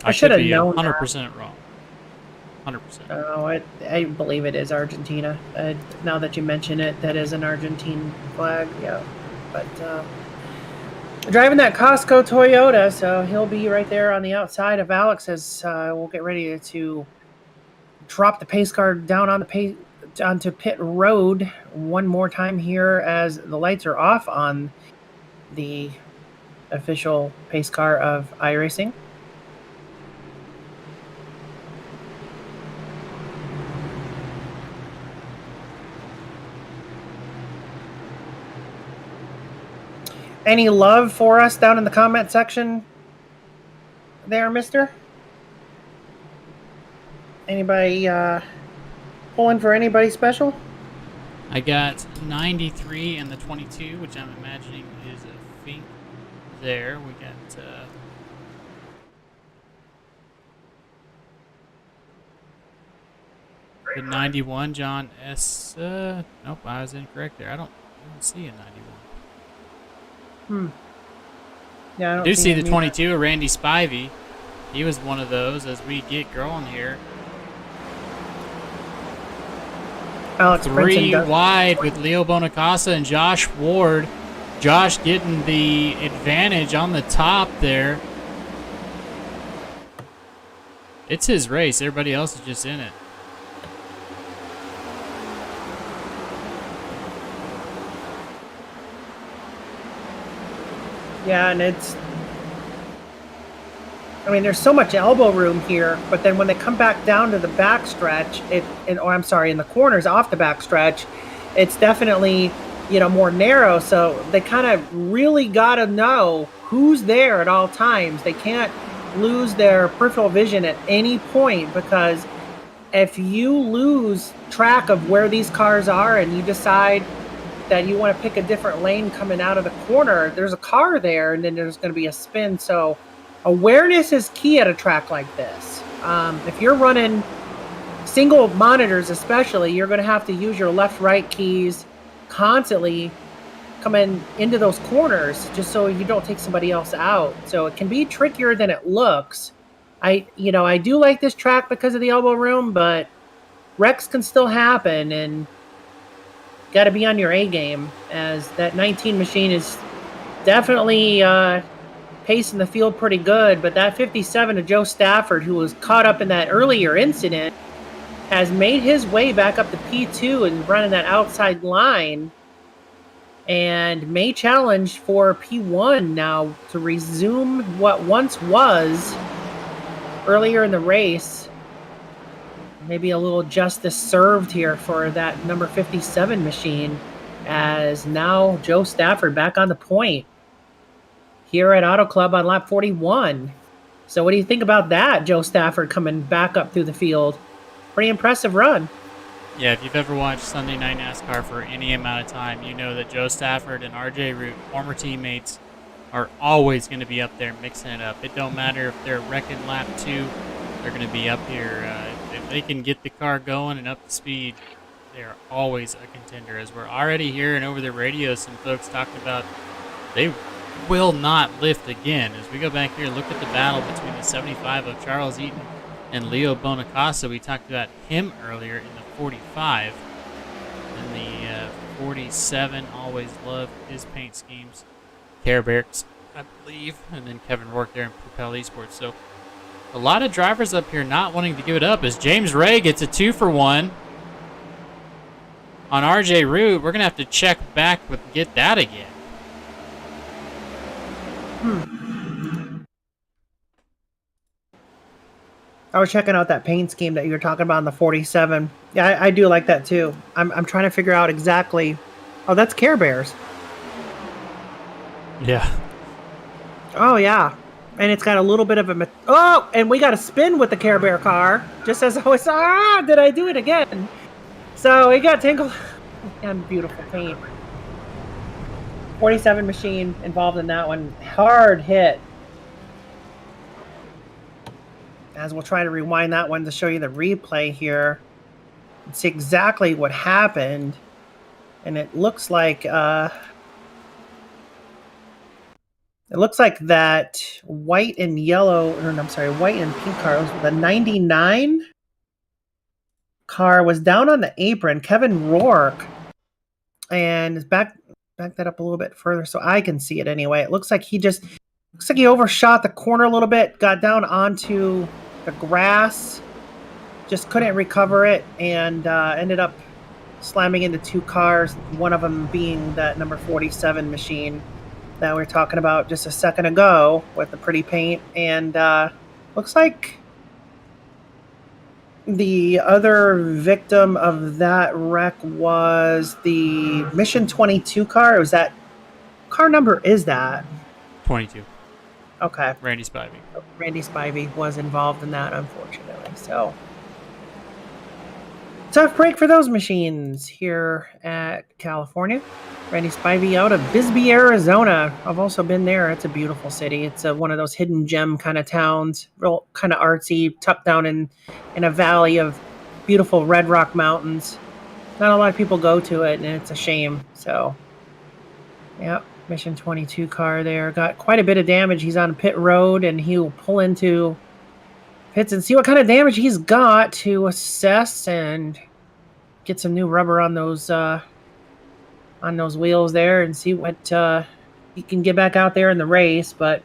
I should have be known 100% wrong. 100%. Oh, I believe it is Argentina. Now that you mention it, that is an Argentine flag. Yeah, but driving that Costco Toyota, so he'll be right there on the outside of Alex as we'll get ready to drop the pace car down on the onto pit road one more time here as the lights are off on the official pace car of iRacing. Any love for us down in the comment section there, mister? Anybody pulling for anybody special? I got 93 and the 22, which I'm imagining is a Fink there. We got the 91, John S. Nope, I was incorrect there. I don't see a 91. Yeah, I don't do see the him 22, Randy Spivey. He was one of those as we get going here. Alex 3 wide with Leo Bonacasa and Josh Ward. Josh getting the advantage on the top there. It's his race. Everybody else is just in it. Yeah, and there's so much elbow room here, but then when they come back down to the backstretch, in the corners off the backstretch, it's definitely, more narrow. So they kind of really got to know who's there at all times. They can't lose their peripheral vision at any point, because if you lose track of where these cars are and you decide that you want to pick a different lane coming out of the corner, there's a car there, and then there's going to be a spin. So awareness is key at a track like this. If you're running single monitors especially, you're going to have to use your left-right keys constantly coming into those corners just so you don't take somebody else out. So it can be trickier than it looks. I do like this track because of the elbow room, but wrecks can still happen, and got to be on your A game, as that 19 machine is definitely pacing the field pretty good. But that 57 of Joe Stafford, who was caught up in that earlier incident, has made his way back up to P2 and running that outside line, and may challenge for P1 now to resume what once was earlier in the race. Maybe a little justice served here for that number 57 machine, as now Joe Stafford back on the point here at Auto Club on lap 41. So what do you think about that, Joe Stafford coming back up through the field? Pretty impressive run. Yeah, if you've ever watched Sunday Night NASCAR for any amount of time, you know that Joe Stafford and RJ Root, former teammates, are always going to be up there mixing it up. It don't matter if they're wrecking lap 2, they're going to be up here. If they can get the car going and up to speed, they're always a contender. As we're already hearing over the radio, some folks talking about they will not lift again. As we go back here, look at the battle between the 75 of Charles Eaton and Leo Bonacasa. We talked about him earlier in the 45. And the 47, always loved his paint schemes. Care Bears, I believe. And then Kevin Rourke there in Propel Esports. So a lot of drivers up here not wanting to give it up, as James Ray gets a 2-for-1 on RJ Root. We're going to have to check back with get that again. I was checking out that paint scheme that you were talking about in the 47. Yeah, I do like that too. I'm trying to figure out exactly. Oh, that's Care Bears. Yeah. Oh, yeah. And it's got a little bit of a... Oh, and we got a spin with the Care Bear car. Just as I was... did I do it again? So it got tangled and beautiful paint. 47 machine involved in that one. Hard hit. As we'll try to rewind that one to show you the replay here and see exactly what happened. And it looks like that white and yellow, or I'm sorry, white and pink car, was the 99 car, was down on the apron. Kevin Rourke, and back that up a little bit further so I can see it anyway. It looks like he overshot the corner a little bit, got down onto the grass, just couldn't recover it, and ended up slamming into two cars, one of them being that number 47 machine that we were talking about just a second ago with the pretty paint. And looks like the other victim of that wreck was the Mission 22 car. Was that car number? Is that 22? Okay. Randy Spivey. Randy Spivey was involved in that, unfortunately. So tough break for those machines here at California. Randy Spivey out of Bisbee, Arizona. I've also been there. It's a beautiful city. It's one of those hidden gem kind of towns, real kind of artsy, tucked down in a valley of beautiful Red Rock Mountains. Not a lot of people go to it, and it's a shame. So, yeah, Mission 22 car there. Got quite a bit of damage. He's on pit road, and he'll pull into pits and see what kind of damage he's got to assess and get some new rubber on those wheels there and see what he can get back out there in the race. But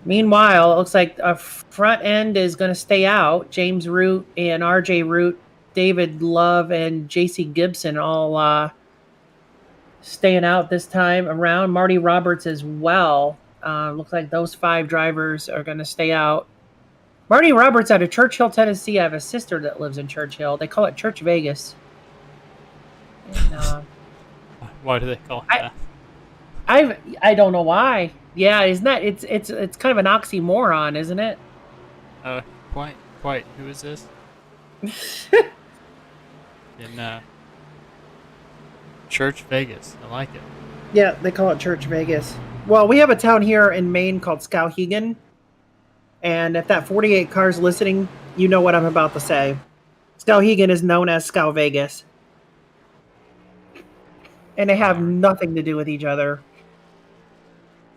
meanwhile, it looks like a front end is going to stay out. James Root and RJ Root, David Love, and JC Gibson all staying out this time around. Marty Roberts as well. Looks like those 5 drivers are going to stay out. Marty Roberts out of Churchill, Tennessee. I have a sister that lives in Churchill. They call it Church Vegas. And, why do they call it that? I don't know why. Yeah, isn't that it's kind of an oxymoron, isn't it? Quite. Who is this? In Church Vegas. I like it. Yeah, they call it Church Vegas. Well, we have a town here in Maine called Skowhegan, and if that 48 car's listening, you know what I'm about to say. Skowhegan is known as Scow Vegas. And they have nothing to do with each other.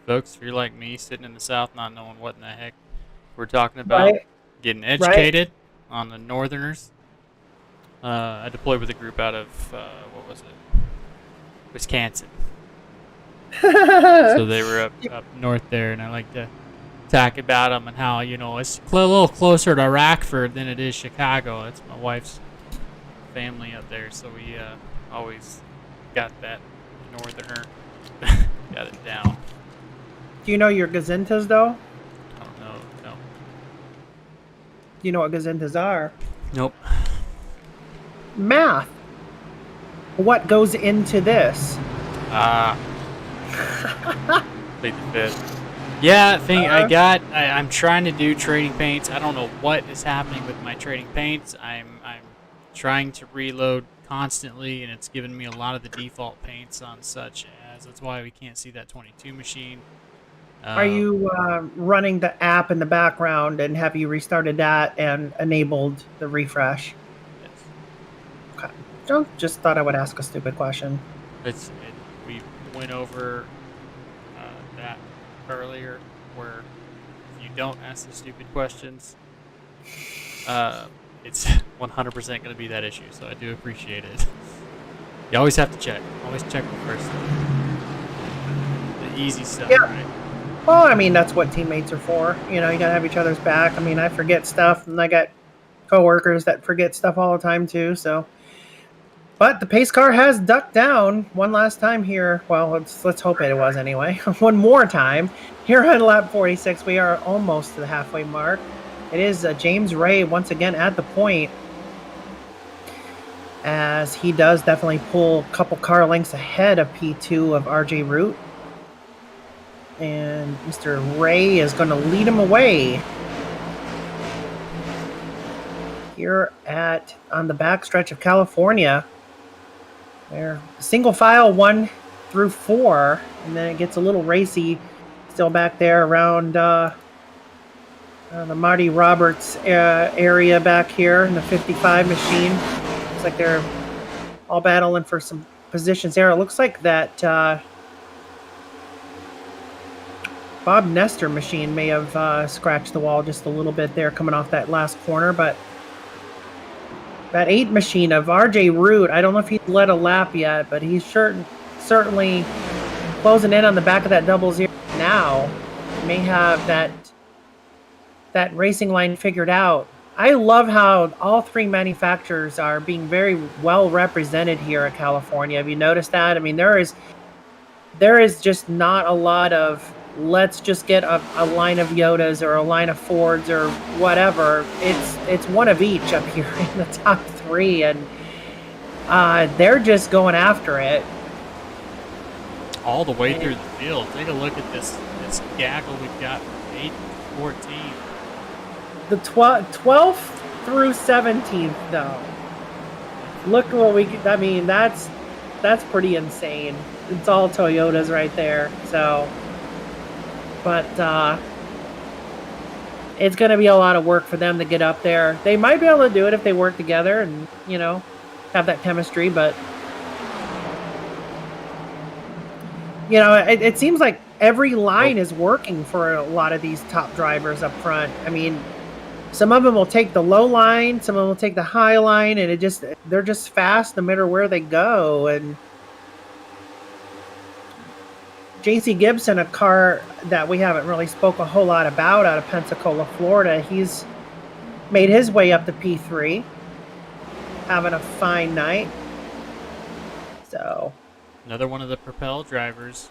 Folks, if you're like me, sitting in the South, not knowing what in the heck we're talking about, Right. Getting educated on the Northerners. I deployed with a group out of, Wisconsin. So they were up north there, and I like to talk about them and how, it's a little closer to Rockford than it is Chicago. That's my wife's family up there, so we always got that Northerner. Got it down. Do you know your gazintas, though? I don't know. No. Do you know what gazintas are? Nope. Math. What goes into this? Plead the fifth. Yeah, I'm trying to do trading paints. I don't know what is happening with my trading paints. I'm trying to reload constantly, and it's given me a lot of the default paints on such as. That's why we can't see that 22 machine. Are you running the app in the background, and have you restarted that and enabled the refresh? Yes. Okay. Just thought I would ask a stupid question. We went over that earlier, where if you don't ask the stupid questions, it's 100% going to be that issue. So I do appreciate it. You always have to check. Always check the first thing. The easy stuff, Yeah. right? Well, I mean, that's what teammates are for. You got to have each other's back. I mean, I forget stuff, and I got coworkers that forget stuff all the time, too. So, but the pace car has ducked down one last time here. Well, let's hope it was anyway. One more time. Here on lap 46, we are almost to the halfway mark. It is James Ray once again at the point, as he does definitely pull a couple car lengths ahead of P2 of RJ Root. And Mr. Ray is going to lead him away. here on the backstretch of California. They're single file 1 through 4, and then it gets a little racy still back there around the Marty Roberts area back here in the 55 machine. Looks like they're all battling for some positions there. It looks like that Bob Nestor machine may have scratched the wall just a little bit there coming off that last corner, but that 8 machine of RJ Root, I don't know if he's led a lap yet, but he's certainly closing in on the back of that 00 now. May have that racing line figured out. I love how all 3 manufacturers are being very well represented here in California. Have you noticed that? I mean, there is just not a lot of let's just get a line of Yodas or a line of Fords or whatever. It's one of each up here in the top 3, and they're just going after it all the way through the field. Take a look at this gaggle we've got from 8 to 14. The 12th through 17th, though. Look what I mean, that's pretty insane. It's all Toyotas right there. So, but it's going to be a lot of work for them to get up there. They might be able to do it if they work together and, have that chemistry, but it seems like every line is working for a lot of these top drivers up front. I mean, some of them will take the low line, some of them will take the high line, and they're just fast no matter where they go. And JC Gibson, a car that we haven't really spoke a whole lot about out of Pensacola, Florida, he's made his way up to P3, having a fine night. So another one of the Propel drivers,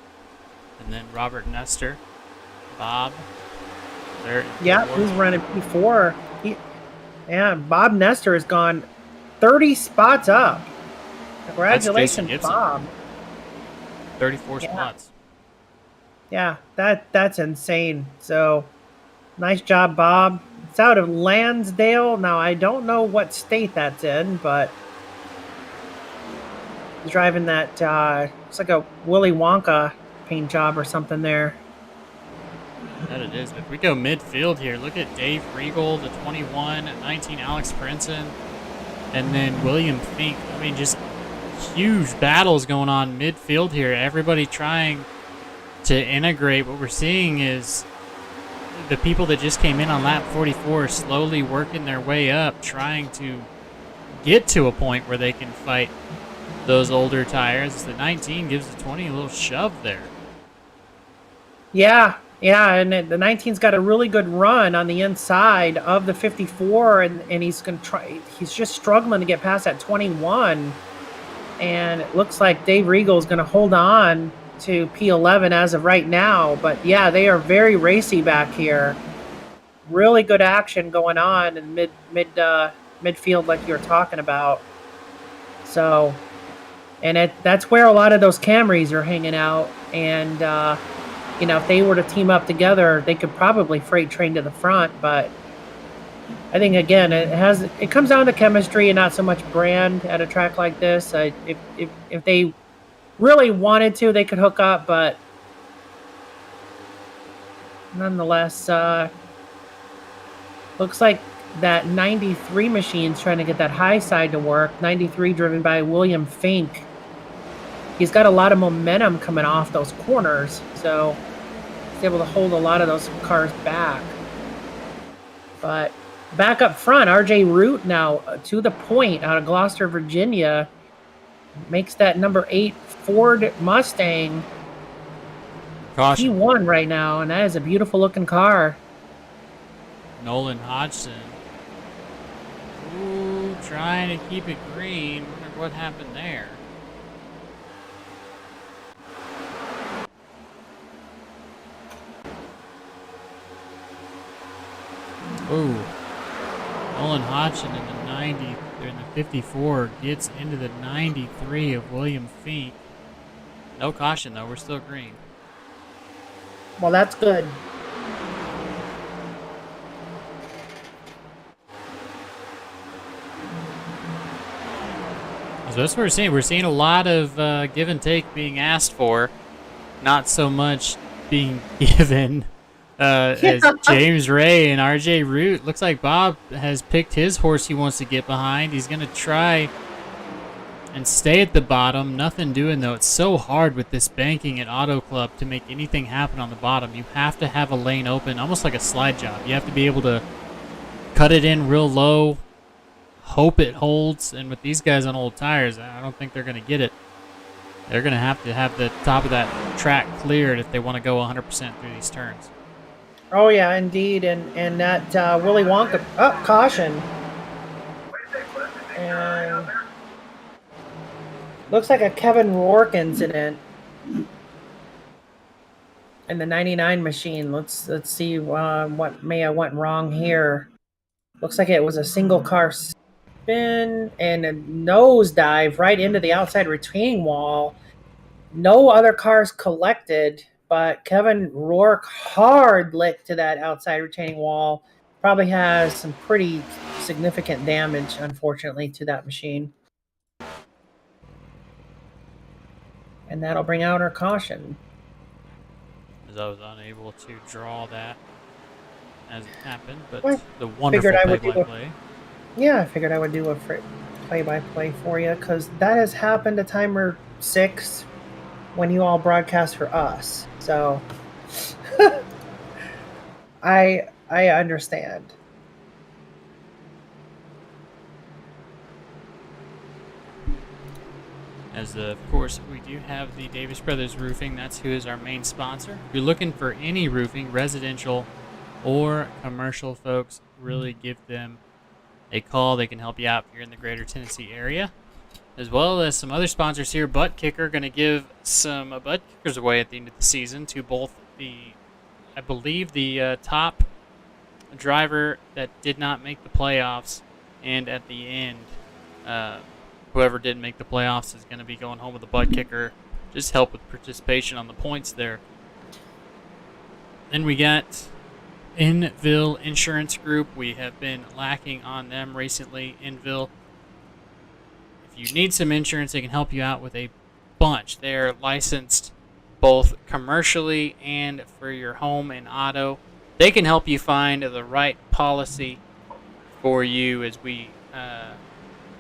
and then Robert Nestor, Bob. He's running P4. Bob Nestor has gone 30 spots up. Congratulations, Bob. 34 spots. Yeah, that's insane. So, nice job, Bob. It's out of Lansdale. Now, I don't know what state that's in, but he's driving that, it's like a Willy Wonka paint job or something there. That it is. But if we go midfield here, look at Dave Regal, the 21, 19 Alex Princeton, and then William Fink. I mean, just huge battles going on midfield here. Everybody trying to integrate. What we're seeing is the people that just came in on lap 44 slowly working their way up, trying to get to a point where they can fight those older tires. The 19 gives the 20 a little shove there. Yeah, and the 19's got a really good run on the inside of the 54, and he's gonna try. He's just struggling to get past that 21, and it looks like Dave Regal is going to hold on to P11 as of right now. But yeah, they are very racy back here. Really good action going on in midfield, like you were talking about. So, and that's where a lot of those Camrys are hanging out, and if they were to team up together, they could probably freight train to the front. But I think, again, it comes down to chemistry and not so much brand at a track like this. If they really wanted to, they could hook up, but nonetheless, looks like that 93 machine's trying to get that high side to work. 93 driven by William Fink. He's got a lot of momentum coming off those corners, so he's able to hold a lot of those cars back. But back up front, RJ Root now to the point out of Gloucester, Virginia, makes that number 8 Ford Mustang P1 right now, and that is a beautiful looking car. Nolan Hodgson. Ooh, trying to keep it green. Wonder what happened there. Ooh. Nolan Hodgson in the 90, or in the 54, gets into the 93 of William Fink. No caution, though. We're still green. Well, that's good. So that's what we're seeing. We're seeing a lot of give and take being asked for, not so much being given. As James Ray and RJ Root, looks like Bob has picked his horse he wants to get behind. He's going to try and stay at the bottom. Nothing doing, though. It's so hard with this banking at Auto Club to make anything happen on the bottom. You have to have a lane open, almost like a slide job. You have to be able to cut it in real low, hope it holds. And with these guys on old tires, I don't think they're going to get it. They're going to have the top of that track cleared if they want to go 100% through these turns. Oh yeah, indeed, and that Willy Wonka caution, and looks like a Kevin Rourke incident in the 99 machine. Let's see what may have went wrong here. Looks like it was a single car spin and a nosedive right into the outside retaining wall. No other cars collected. But Kevin Rourke hard lick to that outside retaining wall. Probably has some pretty significant damage, unfortunately, to that machine. And that'll bring out our caution. As I was unable to draw that as it happened, but Well, the wonderful play-by-play. Yeah, I figured I would do a play-by-play for you, because that has happened to timer 6 when you all broadcast for us. So I understand. As of course we do have the Davis Brothers Roofing. That's who is our main sponsor. If you're looking for any roofing, residential or commercial, folks, really give them a call. They can help you out if you're in the greater Tennessee area. As well as some other sponsors here. Buttkicker going to give some butt kickers away at the end of the season to both I believe the top driver that did not make the playoffs, and at the end, whoever didn't make the playoffs is going to be going home with a butt kicker. Just help with participation on the points there. Then we got Inville Insurance Group. We have been lacking on them recently. Inville, if you need some insurance, they can help you out with a bunch. They're licensed both commercially and for your home and auto. They can help you find the right policy for you as we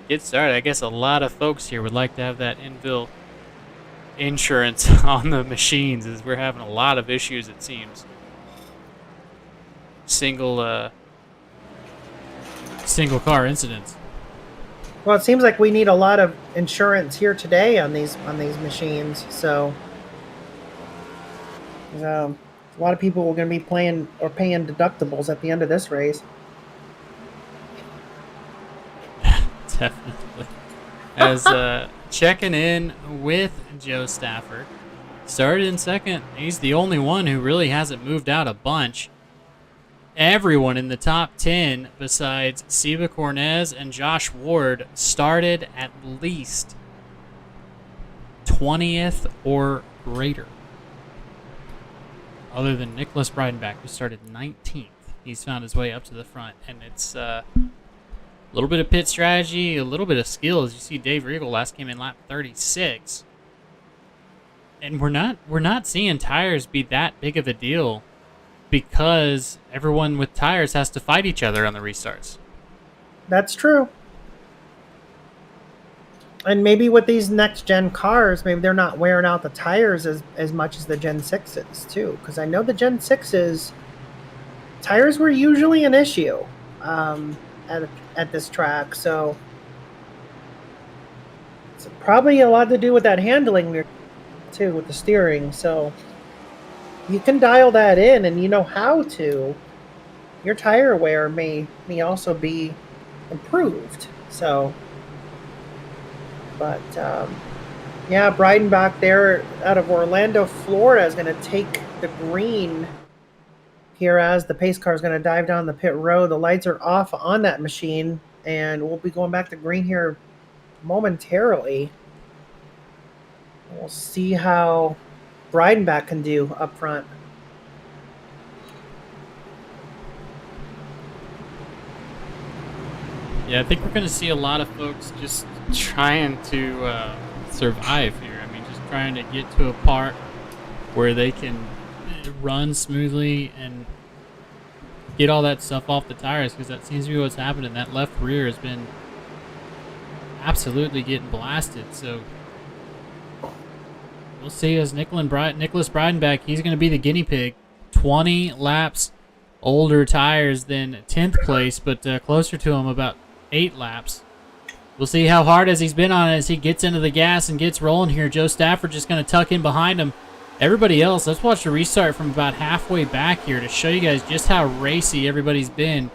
get started. I guess a lot of folks here would like to have that Inville insurance on the machines, as we're having a lot of issues, it seems. Single car incidents. Well, it seems like we need a lot of insurance here today on these machines. So a lot of people are going to be paying deductibles at the end of this race. Definitely. As checking in with Joe Stafford. Started in second. He's the only one who really hasn't moved out a bunch. Everyone in the top 10 besides Seba Cornez and Josh Ward started at least 20th or greater. Other than Nicholas Breidenbach, who started 19th. He's found his way up to the front. And it's a little bit of pit strategy, a little bit of skill. As you see, Dave Riegel last came in lap 36. And we're not seeing tires be that big of a deal, because everyone with tires has to fight each other on the restarts. That's true. And maybe with these next-gen cars, maybe they're not wearing out the tires as much as the Gen 6s, too. Because I know the Gen 6s, tires were usually an issue at this track. So it's probably a lot to do with that handling, too, with the steering. So you can dial that in, and you know how to. Your tire wear may also be improved. So, but yeah, Breidenbach there out of Orlando, Florida, is going to take the green here as the pace car is going to dive down the pit road. The lights are off on that machine, and we'll be going back to green here momentarily. We'll see how Breidenbach can do up front. Yeah, I think we're going to see a lot of folks just trying to survive here. I mean, just trying to get to a part where they can run smoothly and get all that stuff off the tires, because that seems to be what's happening. That left rear has been absolutely getting blasted. So we'll see as Nicholas Breidenbach, he's going to be the guinea pig. 20 laps older tires than 10th place, but closer to him, about 8 laps. We'll see how hard as he's been on it as he gets into the gas and gets rolling here. Joe Stafford just going to tuck in behind him. Everybody else, let's watch the restart from about halfway back here to show you guys just how racy everybody's been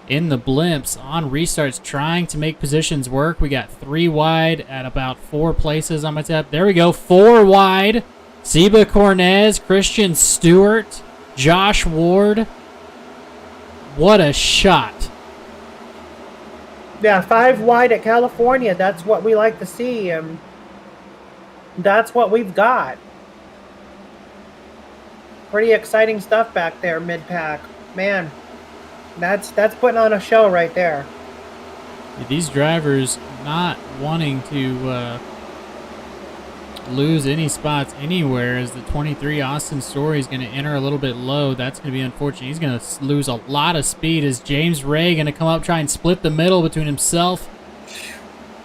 in the blimps on restarts, trying to make positions work. We got 3 wide at about 4 places on my tab. There we go, 4 wide. Seba Cornez, Christian Stewart, Josh Ward. What a shot. Yeah, 5 wide at California. That's what we like to see. That's what we've got. Pretty exciting stuff back there, mid-pack. Man, that's putting on a show right there. These drivers not wanting to lose any spots anywhere, as the 23 Austin Story is going to enter a little bit low. That's going to be unfortunate. He's going to lose a lot of speed as James Ray going to come up, try and split the middle between himself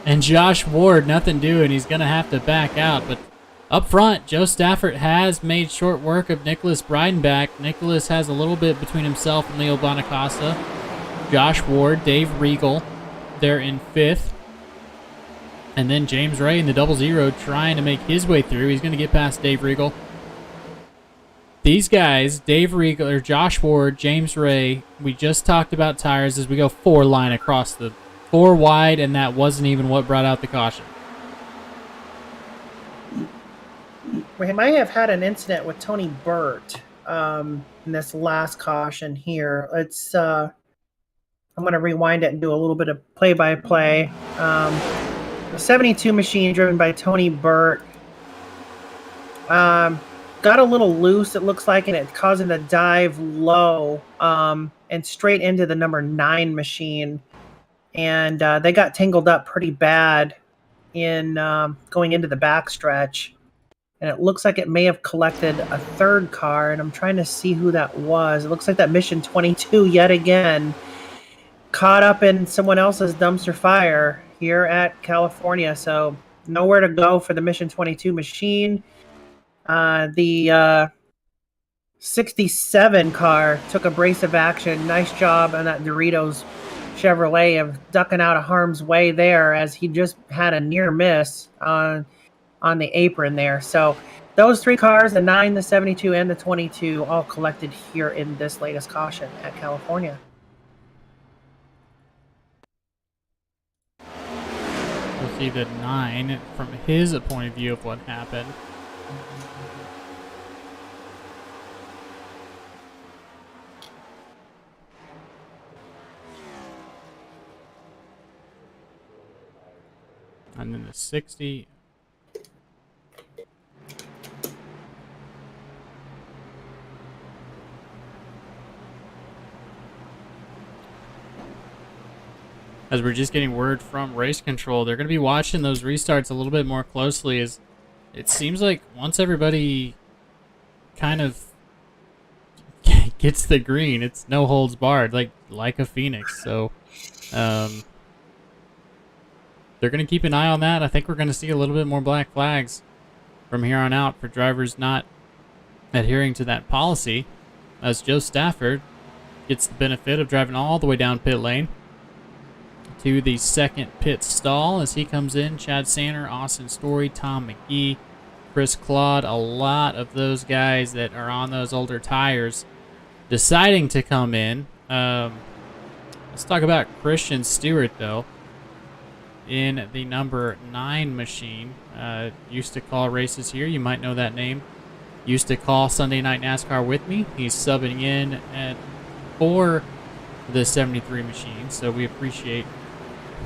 and Josh Ward. Nothing doing. He's going to have to back out. But up front, Joe Stafford has made short work of Nicholas Breidenbach. Nicholas has a little bit between himself and Leo Bonacosta. Josh Ward, Dave Regal, they're in 5th. And then James Ray in the 00 trying to make his way through. He's going to get past Dave Regal. These guys, Dave Regal, or Josh Ward, James Ray, we just talked about tires as we go 4 line across the 4 wide, and that wasn't even what brought out the caution. We might have had an incident with Tony Burt in this last caution here. Let's. I'm going to rewind it and do a little bit of play-by-play. The 72 machine driven by Tony Burt got a little loose, it looks like, and it's causing a dive low and straight into the number 9 machine. And they got tangled up pretty bad in going into the backstretch. And it looks like it may have collected a 3rd car, and I'm trying to see who that was. It looks like that Mission 22 yet again caught up in someone else's dumpster fire here at California. So nowhere to go for the Mission 22 machine. The 67 car took abrasive action. Nice job on that Doritos Chevrolet of ducking out of harm's way there, as he just had a near miss on the apron there. So those 3 cars, the 9, the 72, and the 22, all collected here in this latest caution at California. We'll see the 9 from his point of view of what happened. And then the 60. As we're just getting word from race control, they're going to be watching those restarts a little bit more closely, as it seems like once everybody kind of gets the green, it's no holds barred, like a Phoenix. So they're going to keep an eye on that. I think we're going to see a little bit more black flags from here on out for drivers not adhering to that policy, as Joe Stafford gets the benefit of driving all the way down pit lane to the 2nd pit stall as he comes in. Chad Sanner, Austin Story, Tom McGee, Chris Claude, a lot of those guys that are on those older tires deciding to come in. Let's talk about Christian Stewart, though, in the number 9 machine. Used to call races here. You might know that name. Used to call Sunday Night NASCAR with me. He's subbing in for the 73 machine, so we appreciate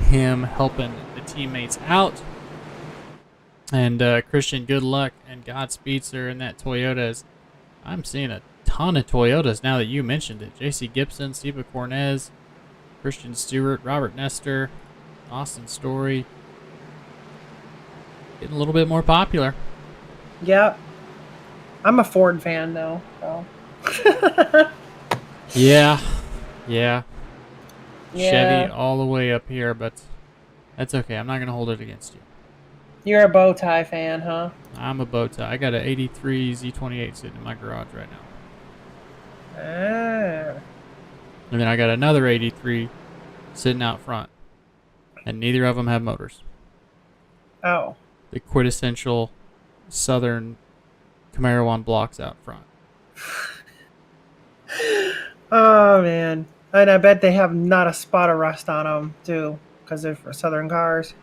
him helping the teammates out. And Christian, good luck and Godspeed, sir, in that Toyotas. I'm seeing a ton of Toyotas now that you mentioned it. J.C. Gibson, Seba Cornez, Christian Stewart, Robert Nestor, Austin Story, Getting a little bit more popular. Yep. I'm a Ford fan, though. So. Yeah. Yeah. Chevy all the way up here, but that's okay. I'm not going to hold it against you. You're a bow tie fan, huh? I'm a bow tie. I got an 83 Z28 sitting in my garage right now. Ah. And then I got another 83 sitting out front. And neither of them have motors. Oh. The quintessential Southern Camaro on blocks out front. Oh, man. And I bet they have not a spot of rust on them, too, because they're for Southern cars.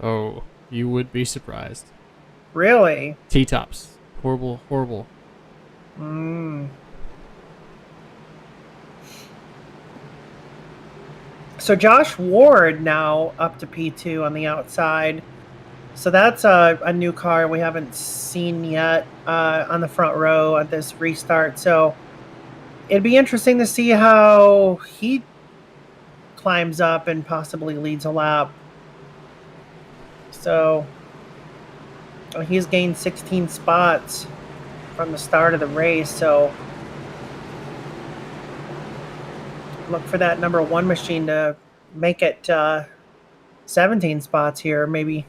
Oh, you would be surprised. Really? T-tops. Horrible, horrible. So Josh Ward now up to P2 on the outside. So that's a new car we haven't seen yet on the front row at this restart. So it'd be interesting to see how he climbs up and possibly leads a lap. So he's gained 16 spots from the start of the race. So look for that number 1 machine to make it 17 spots here, maybe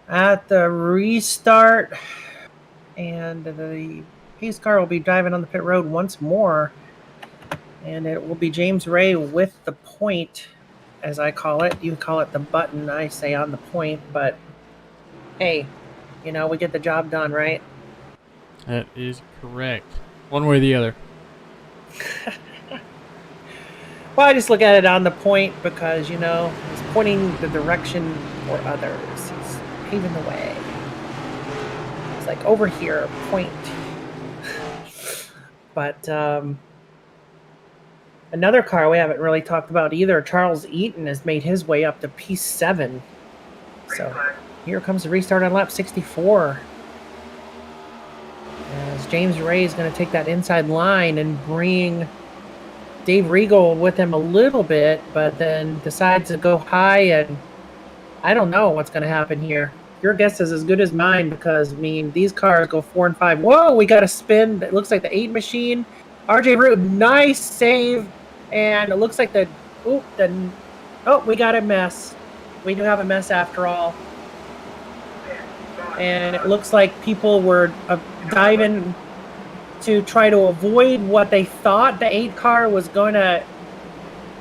at the restart. And the pace car will be driving on the pit road once more. And it will be James Ray with the point, as I call it. You call it the button. I say on the point. But, hey, we get the job done, right? That is correct. One way or the other. Well, I just look at it on the point because, he's pointing the direction for others. He's paving the way. It's like over here, point. But another car we haven't really talked about either, Charles Eaton, has made his way up to P7. So here comes the restart on lap 64. As James Ray is going to take that inside line and bring Dave Regal with him a little bit, but then decides to go high, and I don't know what's going to happen here. Your guess is as good as mine because, these cars go 4 and 5. Whoa, we got a spin. It looks like the 8 machine. RJ Root, nice save. And it looks like we got a mess. We do have a mess after all. And it looks like people were diving to try to avoid what they thought the 8 car was going to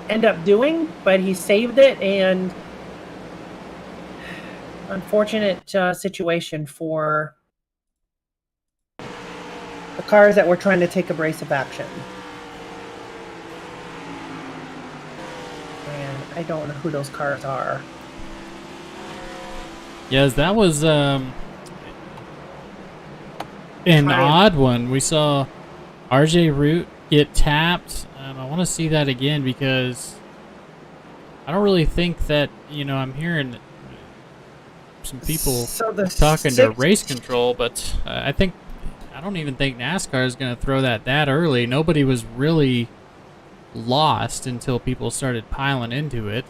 end up doing, but he saved it, and unfortunate situation for the cars that were trying to take abrasive action. And I don't know who those cars are. Yes, that was an odd one. We saw RJ Root get tapped. I want to see that again because I don't really think that, I'm hearing some people talking to race control, but I don't even think NASCAR is going to throw that early. Nobody was really lost until people started piling into it.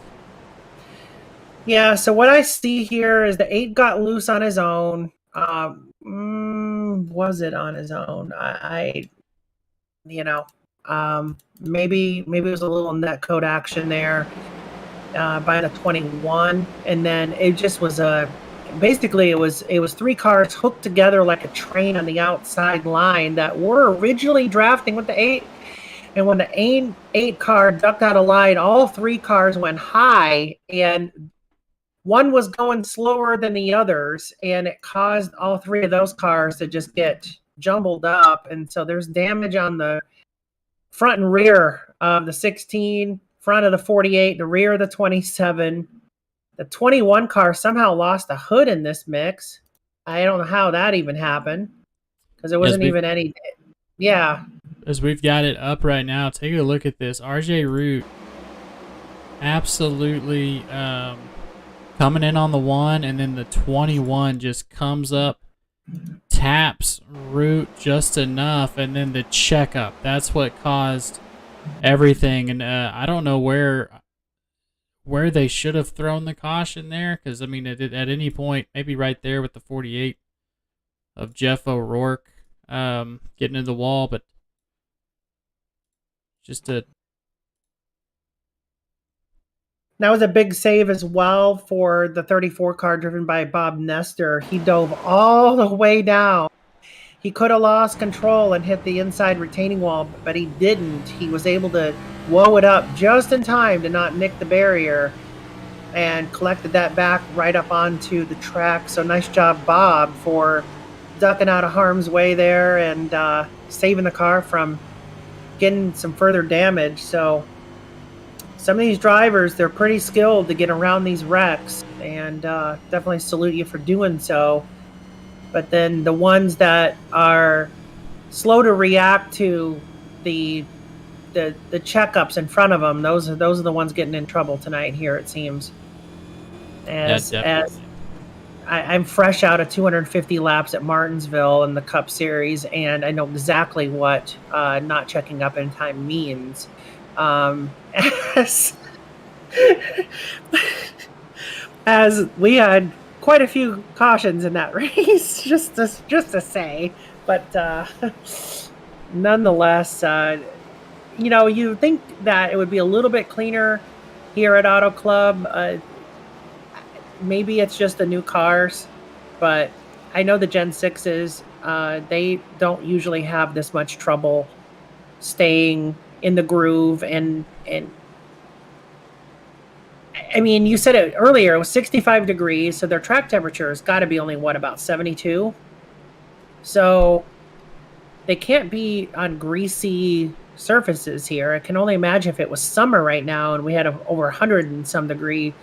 Yeah, so what I see here is the 8 got loose on his own. Was it on his own? Maybe it was a little net code action there by the 21, and then it just was basically it was 3 cars hooked together like a train on the outside line that were originally drafting with the 8. And when the 8 car ducked out of line, all 3 cars went high, and one was going slower than the others, and it caused all 3 of those cars to just get jumbled up. And so there's damage on the front and rear of the 16, front of the 48, the rear of the 27. The 21 car somehow lost a hood in this mix. I don't know how that even happened because there wasn't even any. Yeah. As we've got it up right now, take a look at this. RJ Root absolutely coming in on the 1, and then the 21 just comes up, taps Root just enough, and then the checkup. That's what caused everything. And I don't know where where they should have thrown the caution there, because I mean, at any point, maybe right there with the 48 of Jeff O'Rourke getting into the wall, but just a. That was a big save as well for the 34 car driven by Bob Nestor. He dove all the way down. He could have lost control and hit the inside retaining wall, but he didn't. He was able to woe it up just in time to not nick the barrier and collected that back right up onto the track. So nice job, Bob, for ducking out of harm's way there and saving the car from getting some further damage. So some of these drivers, they're pretty skilled to get around these wrecks, and definitely salute you for doing so. But then the ones that are slow to react to the checkups in front of them, those are the ones getting in trouble tonight here, it seems. As I'm fresh out of 250 laps at Martinsville in the Cup Series, and I know exactly what not checking up in time means. As we had quite a few cautions in that race, just to say, but nonetheless, you think that it would be a little bit cleaner here at Auto Club. Maybe it's just the new cars, but I know the Gen 6s, they don't usually have this much trouble staying in the groove, and I mean, you said it earlier, it was 65 degrees, so their track temperature has got to be only, about 72? So they can't be on greasy surfaces here. I can only imagine if it was summer right now and we had over 100 and some degree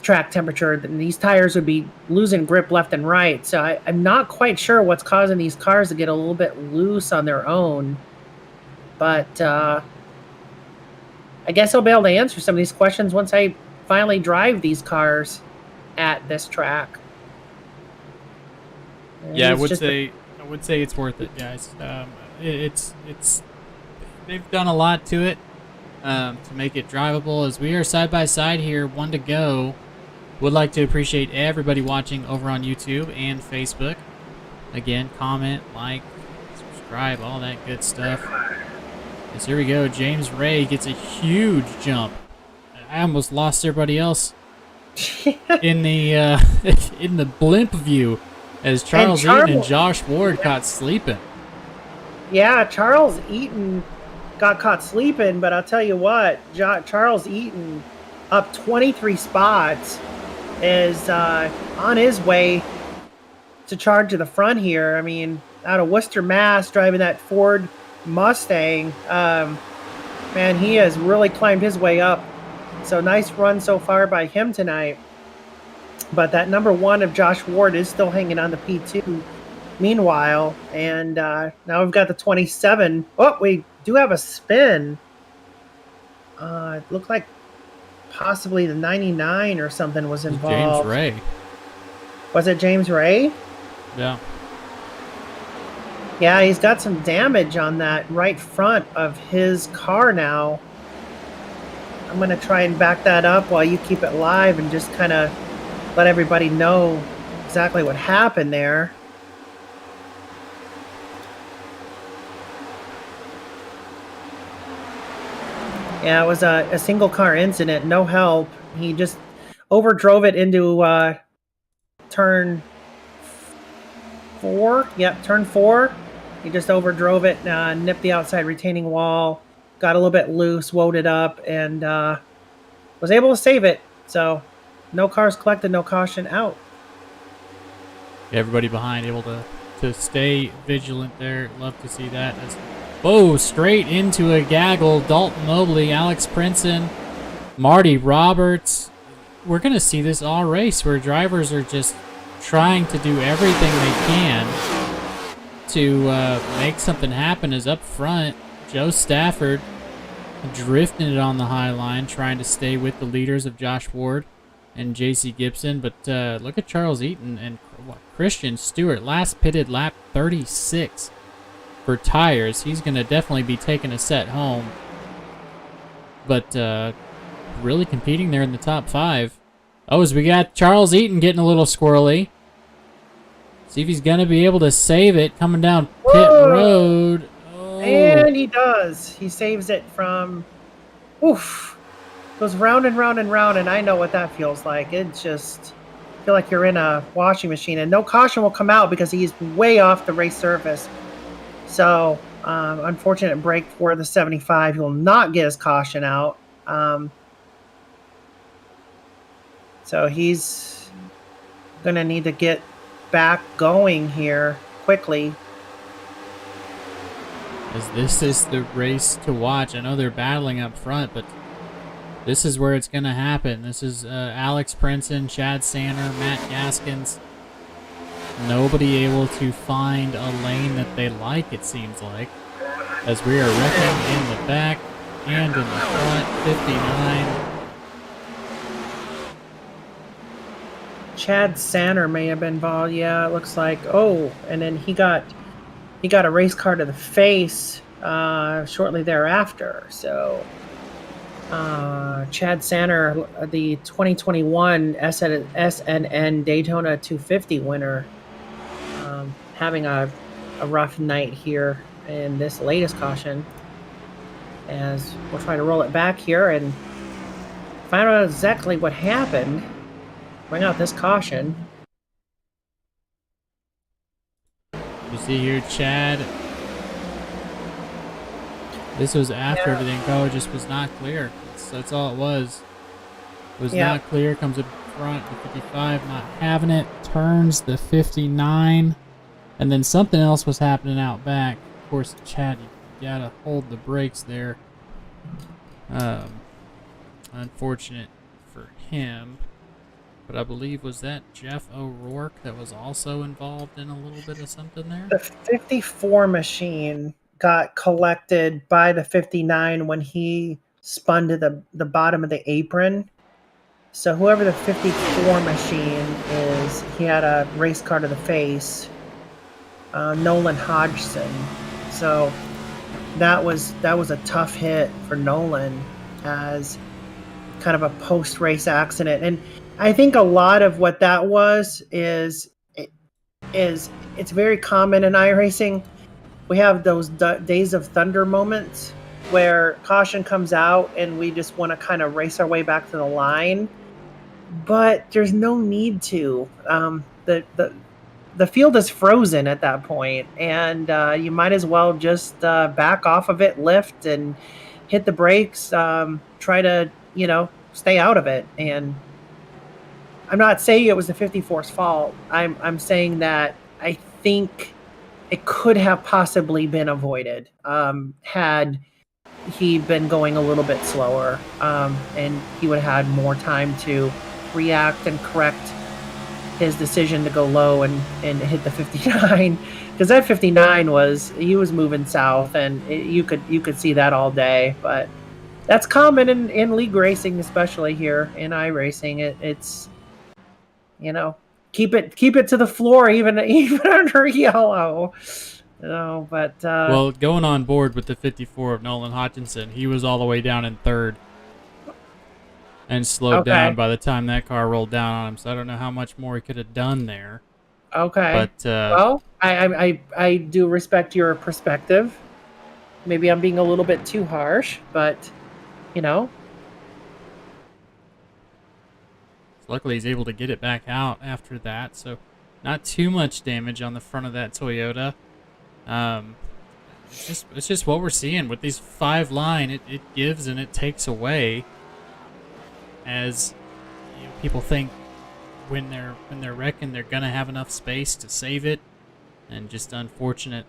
track temperature, then these tires would be losing grip left and right. So I'm not quite sure what's causing these cars to get a little bit loose on their own. But I guess I'll be able to answer some of these questions once I finally drive these cars at this track. Yeah, I would say it's worth it, guys. It's they've done a lot to it to make it drivable. As we are side by side here, one to go. Would like to appreciate everybody watching over on YouTube and Facebook. Again, comment, like, subscribe, all that good stuff. Yes, here we go. James Ray gets a huge jump. I almost lost everybody else in the in the blimp view as Charles Eaton and Josh Ward caught sleeping. Yeah, Charles Eaton got caught sleeping, but I'll tell you what, Charles Eaton up 23 spots is on his way to charge to the front here. I mean, out of Worcester, Mass, driving that Ford Mustang, man, he has really climbed his way up. So nice run so far by him tonight. But that number 1 of Josh Ward is still hanging on the P2 meanwhile. And now we've got the 27. Oh, we do have a spin. It looked like possibly the 99 or something was involved. James Ray. Was it James Ray? Yeah. Yeah, he's got some damage on that right front of his car now. I'm going to try and back that up while you keep it live and just kind of let everybody know exactly what happened there. Yeah, it was a single car incident, no help. He just overdrove it into turn 4. Yep, turn 4. He just overdrove it, nipped the outside retaining wall, got a little bit loose, woed it up, and was able to save it. So no cars collected, no caution, out. Everybody behind able to stay vigilant there. Love to see that. Whoa, straight into a gaggle. Dalton Mobley, Alex Princeton, Marty Roberts. We're going to see this all race where drivers are just trying to do everything they can to make something happen. Is up front, Joe Stafford drifting it on the high line, trying to stay with the leaders of Josh Ward and J.C. Gibson. But look at Charles Eaton and Christian Stewart, last pitted lap 36 for tires. He's going to definitely be taking a set home. But really competing there in the top 5. Oh, as we got Charles Eaton getting a little squirrely. See if he's going to be able to save it coming down pit road. Oh. And he does. He saves it from, oof. Goes round and round and round, and I know what that feels like. It just feel like you're in a washing machine, and no caution will come out because he's way off the race surface. So, unfortunate break for the 75. He will not get his caution out. So he's going to need to get back going here quickly. As this is the race to watch. I know they're battling up front, but this is where it's going to happen. This is Alex Princeton, Chad Sanner, Matt Gaskins. Nobody able to find a lane that they like, it seems like. As we are wrecking in the back and in the front, 59. Chad Sanner may have been involved. Yeah, it looks like. Oh, and then he got a race car to the face shortly thereafter. So Chad Sanner, the 2021 SNN Daytona 250 winner, having a rough night here in this latest caution. As we'll try to roll it back here and find out exactly what happened. Bring out this caution. You see here, Chad. This was after everything go. It just was not clear. That's all it was. It was not clear. Comes in front. The 55 not having it. Turns the 59. And then something else was happening out back. Of course, Chad, you gotta hold the brakes there. Unfortunate for him. But I believe, was that Jeff O'Rourke that was also involved in a little bit of something there? The 54 machine got collected by the 59 when he spun to the bottom of the apron. So whoever the 54 machine is, he had a race car to the face. Nolan Hodgson. So that was a tough hit for Nolan as kind of a post-race accident. And I think a lot of what that was is it's very common in iRacing. We have those days of thunder moments where caution comes out and we just want to kind of race our way back to the line, but there's no need to. The field is frozen at that point, and you might as well just back off of it, lift, and hit the brakes. Try to stay out of it. And I'm not saying it was the 54's fault. I'm saying that I think it could have possibly been avoided had he been going a little bit slower, and he would have had more time to react and correct his decision to go low and hit the 59, because that 59 was moving south, and you could see that all day. But that's common in league racing, especially here in iRacing. It's keep it to the floor, even under yellow. But well, going on board with the 54 of Nolan Hutchinson, he was all the way down in third and slowed down by the time that car rolled down on him. So I don't know how much more he could have done there. Okay. But well, I do respect your perspective. Maybe I'm being a little bit too harsh, but luckily he's able to get it back out after that, so not too much damage on the front of that Toyota. It's just what we're seeing with these 5 line. It gives and it takes away, as people think when they're wrecking they're gonna have enough space to save it, and just unfortunate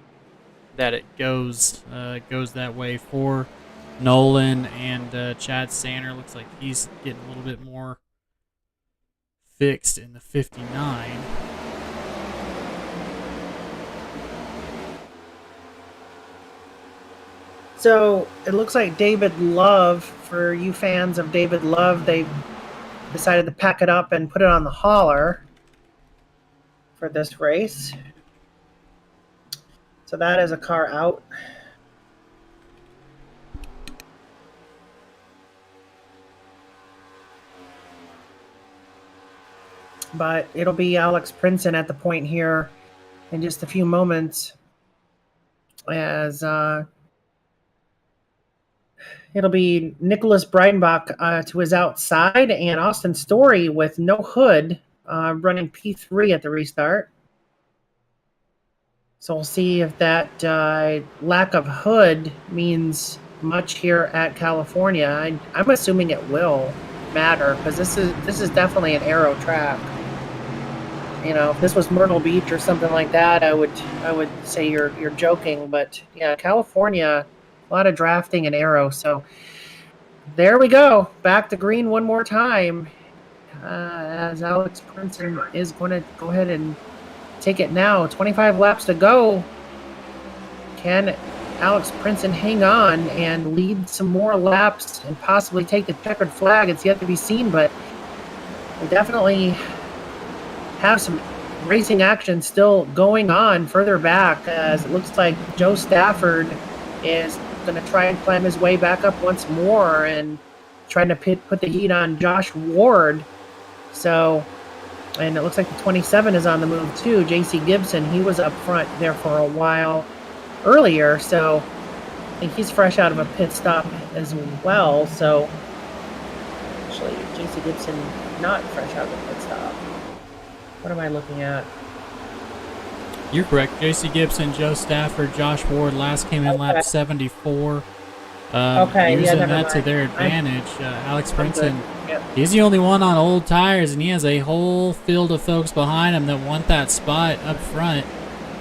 that it goes that way for Nolan. And Chad Sanner looks like he's getting a little bit more fixed in the 59. So it looks like David Love, for you fans of David Love, they decided to pack it up and put it on the hauler for this race. So that is a car out. but it'll be Alex Princeton at the point here in just a few moments, as it'll be Nicholas Breidenbach to his outside, and Austin Story with no hood running P3 at the restart. So we'll see if that lack of hood means much here at California. I'm assuming it will matter, because this is definitely an aero track. You know, if this was Myrtle Beach or something like that, I would say you're joking. But yeah, California, a lot of drafting and aero. So there we go, back to green one more time, as Alex Princeton is going to go ahead and take it now. 25 laps to go. Can Alex Princeton hang on and lead some more laps and possibly take the checkered flag? It's yet to be seen, but we definitely have some racing action still going on further back, as it looks like Joe Stafford is going to try and climb his way back up once more and trying to put the heat on Josh Ward. So, and it looks like the 27 is on the move too. JC Gibson, he was up front there for a while earlier, so I think he's fresh out of a pit stop as well. So actually, JC Gibson not fresh out of a pit stop. What am I looking at? You're correct. JC Gibson, Joe Stafford, Josh Ward last came in lap 74. Okay, using never that to mind. their advantage. Alex Princeton, Yep. he's the only one on old tires, and he has a whole field of folks behind him that want that spot up front.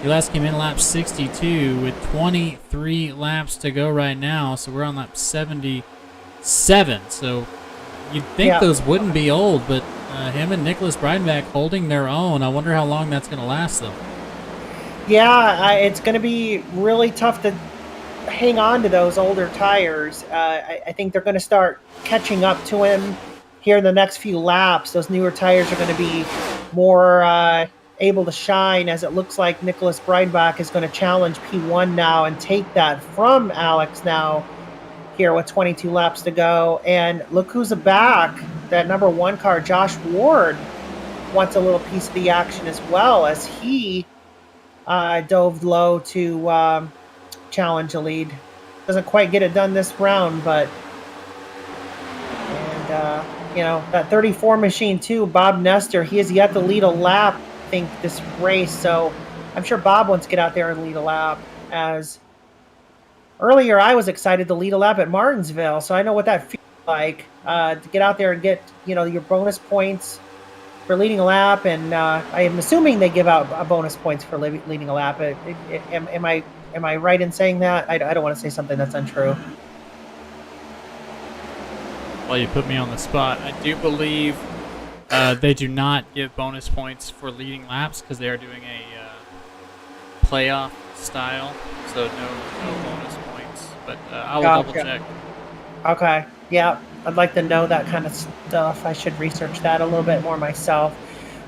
He last came in lap 62 with 23 laps to go right now, so we're on lap 77. So you'd think those wouldn't be old, but him and Nicholas Breidenbach holding their own. I wonder how long that's going to last them. Yeah, it's going to be really tough to hang on to those older tires. I think they're going to start catching up to him here in the next few laps. Those newer tires are going to be more able to shine, as it looks like Nicholas Breidenbach is going to challenge P1 now and take that from Alex now here with 22 laps to go. And look who's back. That number 1 car, Josh Ward, wants a little piece of the action as well, as he dove low to challenge a lead. Doesn't quite get it done this round, but you know, that 34 machine too, Bob Nestor, he has yet to lead a lap, I think, this race. So I'm sure Bob wants to get out there and lead a lap, as earlier I was excited to lead a lap at Martinsville, so I know what that feels like, to get out there and get, you know, your bonus points for leading a lap. And I am assuming they give out bonus points for leading a lap. Am I right in saying that? I don't want to say something that's untrue. Well, you put me on the spot. I do believe they do not give bonus points for leading laps, because they are doing a playoff style, so no bonus points. But I will double check. Okay, yeah, I'd like to know that kind of stuff. I should research that a little bit more myself.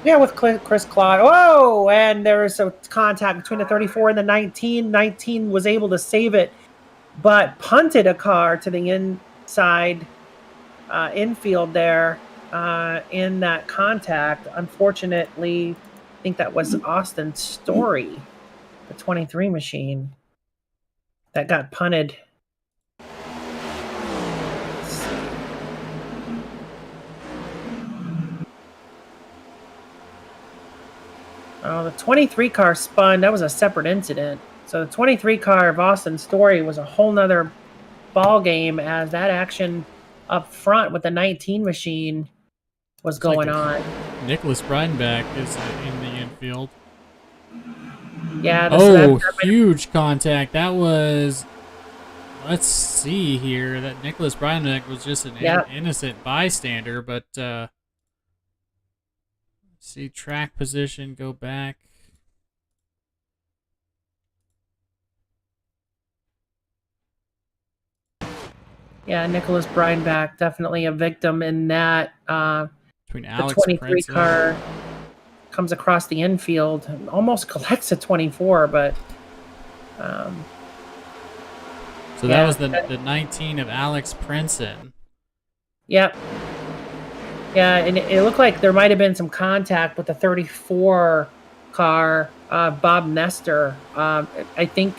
Yeah, with Chris Claude. Oh, and there was a contact between the 34 and the 19. 19 was able to save it, but punted a car to the inside infield there in that contact. Unfortunately, I think that was Austin Story, the 23 machine, that got punted. Oh, the 23 car spun. That was a separate incident. So the 23 car of Austin Story was a whole nother ball game, as that action up front with the 19 machine was going on. Nicholas Breidenbach is in the infield. Yeah. Huge contact. That was, let's see here, that Nicholas Breidenbach was just an innocent bystander, but see track position, go back. Yeah, Nicholas Breidenbach, definitely a victim in that. Between Alex the 23 Princeton. car comes across the infield, almost collects a 24, but so that was the 19 of Alex Princeton. Yep. Yeah, and it looked like there might have been some contact with the 34 car, Bob Nestor. I think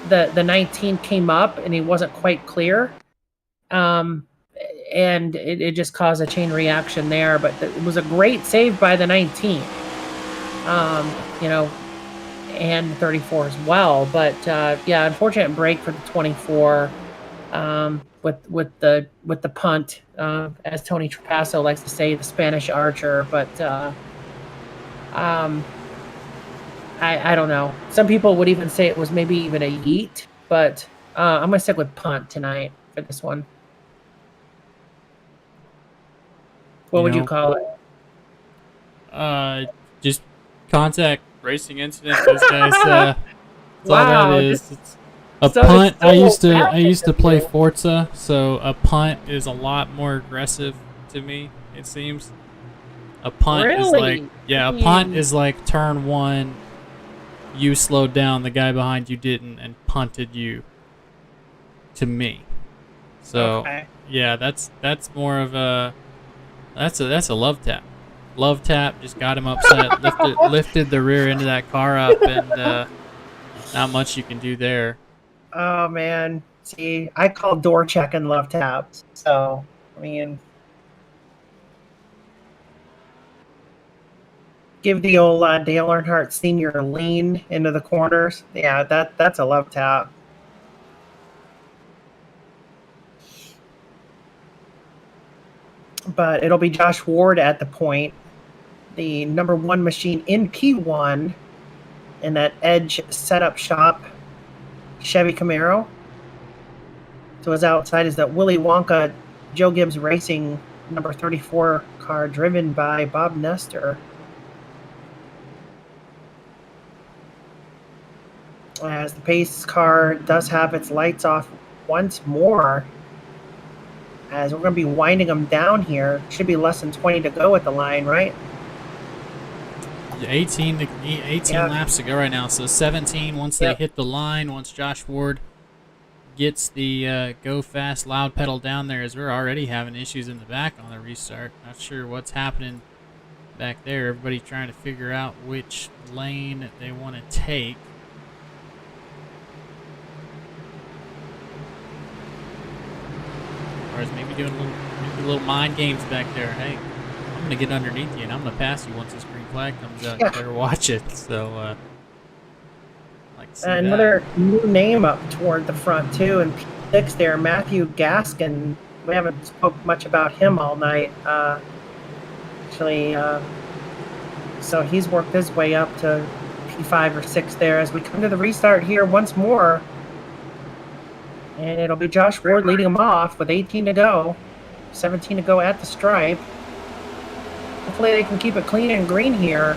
the 19 came up and he wasn't quite clear. And it just caused a chain reaction there. But it was a great save by the 19, and 34 as well. But yeah, unfortunate break for the 24 with the punt, as Tony Trapasso likes to say, the Spanish archer. But I don't know. Some people would even say it was maybe even a yeet, but I'm gonna stick with punt tonight for this one. What would you call it? Just contact racing incident. Those guys. That's all that is. It's a punt. I used to play Forza, so a punt is a lot more aggressive to me. It seems. A punt is like a punt is like turn one. You slowed down, the guy behind you didn't, and punted you. To me, so yeah, that's more of a that's a love tap. Love tap just got him upset. lifted the rear end of that car up, and not much you can do there. Oh man, see, I call door checking love taps. So I mean, give the old Dale Earnhardt Sr. lean into the corners. Yeah, that's a love tap. But it'll be Josh Ward at the point, the number 1 machine in P1 in that Edge setup shop Chevy Camaro. So his outside is that Willy Wonka Joe Gibbs Racing number 34 car driven by Bob Nestor. As the pace car does have its lights off once more, as we're going to be winding them down here. Should be less than 20 to go at the line, right? 18 laps to go right now. So 17 once they hit the line, once Josh Ward gets the go fast loud pedal down there, as we're already having issues in the back on the restart. Not sure what's happening back there. Everybody trying to figure out which lane they want to take. Or is maybe doing a little mind games back there. Hey, I'm going to get underneath you, and I'm going to pass you once this green flag comes out. You better watch it. So, like to see another new name up toward the front, too, and P6 there, Matthew Gaskin. We haven't spoke much about him all night. So he's worked his way up to P5 or 6 there as we come to the restart here once more. And it'll be Josh Ward leading him off with 18 to go. 17 to go at the stripe. Hopefully they can keep it clean and green here.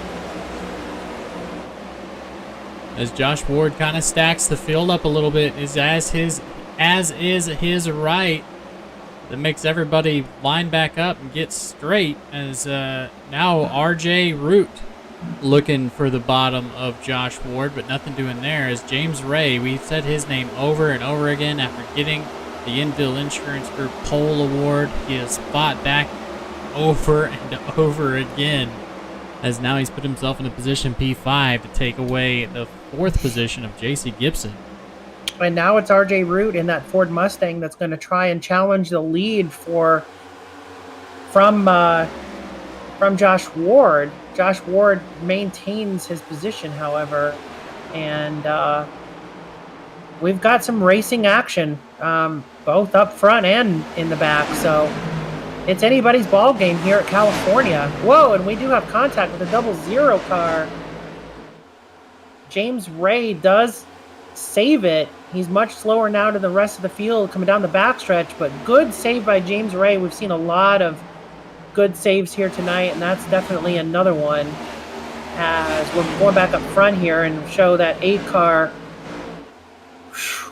As Josh Ward kind of stacks the field up a little bit, as is his right. That makes everybody line back up and get straight, as now RJ Root looking for the bottom of Josh Ward, but nothing doing there. As James Ray, we've said his name over and over again after getting the Inville Insurance Group Pole Award. He has fought back over and over again, as now he's put himself in a position P5 to take away the 4th position of JC Gibson. And now it's RJ Root in that Ford Mustang that's going to try and challenge the lead from Josh Ward. Josh Ward maintains his position, however, and we've got some racing action, both up front and in the back. So it's anybody's ball game here at California. Whoa, and we do have contact with a 00 car. James Ray does save it. He's much slower now to the rest of the field coming down the backstretch, but good save by James Ray. We've seen a lot of good saves here tonight, and that's definitely another one. As we're going back up front here and show that 8 car.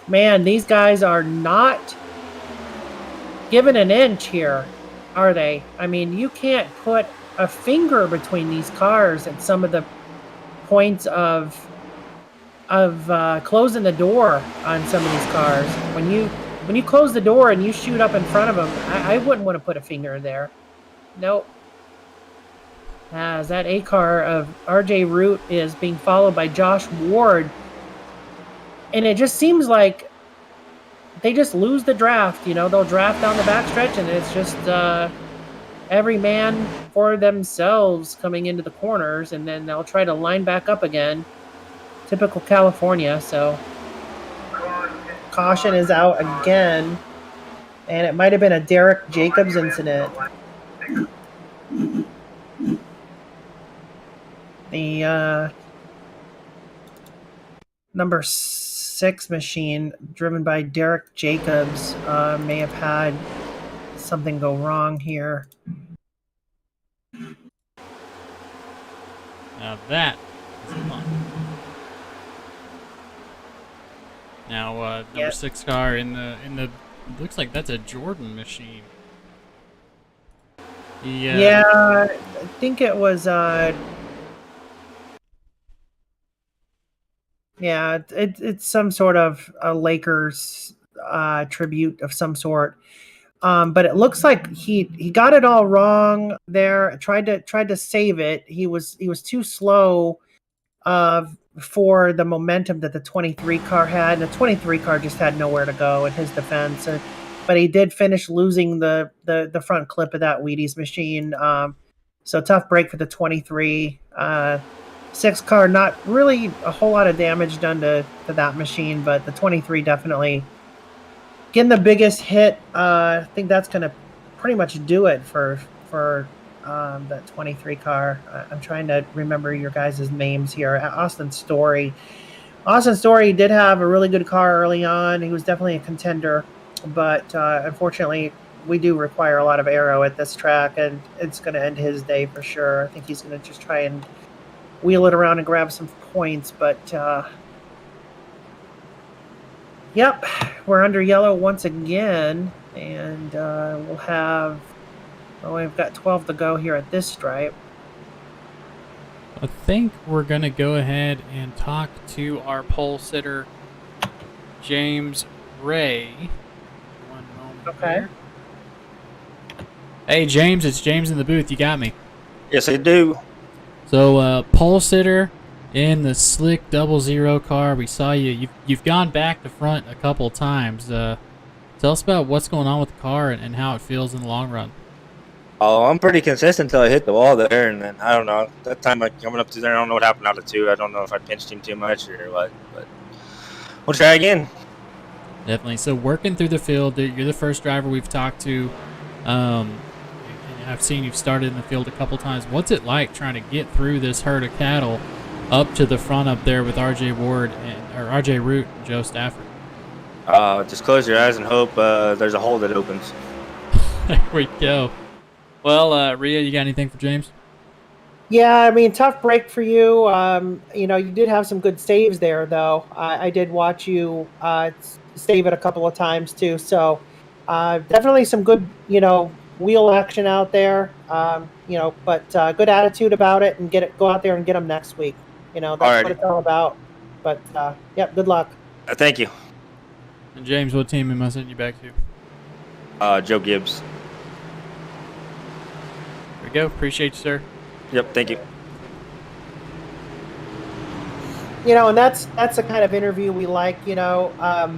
Man, these guys are not given an inch here, are they? I mean, you can't put a finger between these cars at some of the points of closing the door on some of these cars. When you close the door and you shoot up in front of them, I wouldn't want to put a finger there. Nope. As that A car of RJ Root is being followed by Josh Ward. And it just seems like they just lose the draft. They'll draft down the backstretch, and it's just every man for themselves coming into the corners, and then they'll try to line back up again. Typical California. So caution is out again, and it might have been a Derek Jacobs incident. The number 6 machine, driven by Derek Jacobs, may have had something go wrong here. Now that is fun. Now number 6 car in the looks like that's a Jordan machine. Yeah, I think it was yeah, it's some sort of a Lakers tribute of some sort. But it looks like he got it all wrong there. Tried to save it. He was too slow for the momentum that the 23 car had. And the 23 car just had nowhere to go in his defense. But he did finish losing the front clip of that Wheaties machine. So tough break for the 23. 6 car, not really a whole lot of damage done to that machine, but the 23 definitely getting the biggest hit. I think that's going to pretty much do it for that 23 car. I'm trying to remember your guys' names here. Austin Story. Austin Story did have a really good car early on. He was definitely a contender, but unfortunately, we do require a lot of aero at this track, and it's going to end his day for sure. I think he's going to just try and wheel it around and grab some points, but yep, we're under yellow once again, and we'll have, we've got 12 to go here at this stripe. I think we're going to go ahead and talk to our pole sitter, James Ray. One moment. Okay. Here. Hey, James, it's James in the booth. You got me. Yes, I do. So, pole sitter in the slick 00 car. We saw you. You've gone back to front a couple times. Tell us about what's going on with the car and how it feels in the long run. Oh, I'm pretty consistent until I hit the wall there, and then I don't know. That time, like coming up to there, I don't know what happened out of 2. I don't know if I pinched him too much or what, but we'll try again. Definitely. So working through the field, you're the first driver we've talked to. I've seen you've started in the field a couple times. What's it like trying to get through this herd of cattle up to the front up there with RJ Ward or RJ Root and Joe Stafford? Just close your eyes and hope there's a hole that opens. There we go. Well, Rhea, you got anything for James? Yeah, I mean, tough break for you. You did have some good saves there, though. I did watch you save it a couple of times, too. So definitely some good, wheel action out there. But good attitude about it, and go out there and get them next week. That's Alrighty. what it's all about. But, good luck. Thank you. And James, what team am I sending you back to? Joe Gibbs. There we go. Appreciate you, sir. Yep, thank you. And that's the kind of interview we like. A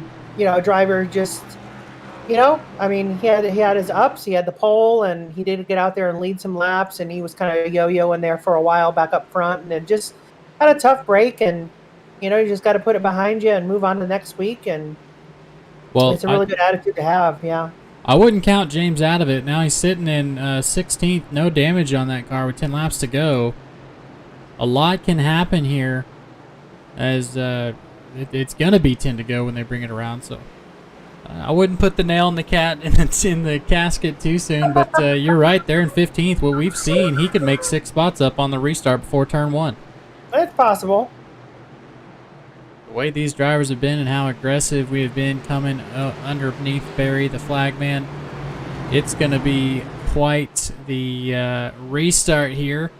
driver just, I mean, he had his ups. He had the pole, and he did get out there and lead some laps, and he was kind of yo-yoing there for a while back up front, and then just had a tough break, and you just got to put it behind you and move on to next week, and it's a really good attitude to have. Yeah. I wouldn't count James out of it. Now he's sitting in 16th, no damage on that car with 10 laps to go. A lot can happen here, as it's going to be 10 to go when they bring it around. So I wouldn't put the nail in the in the casket too soon. But you're right, they're in 15th. What we've seen, he could make 6 spots up on the restart before turn 1. It's possible. The way these drivers have been and how aggressive we have been coming underneath Barry, the flagman, it's going to be quite the restart here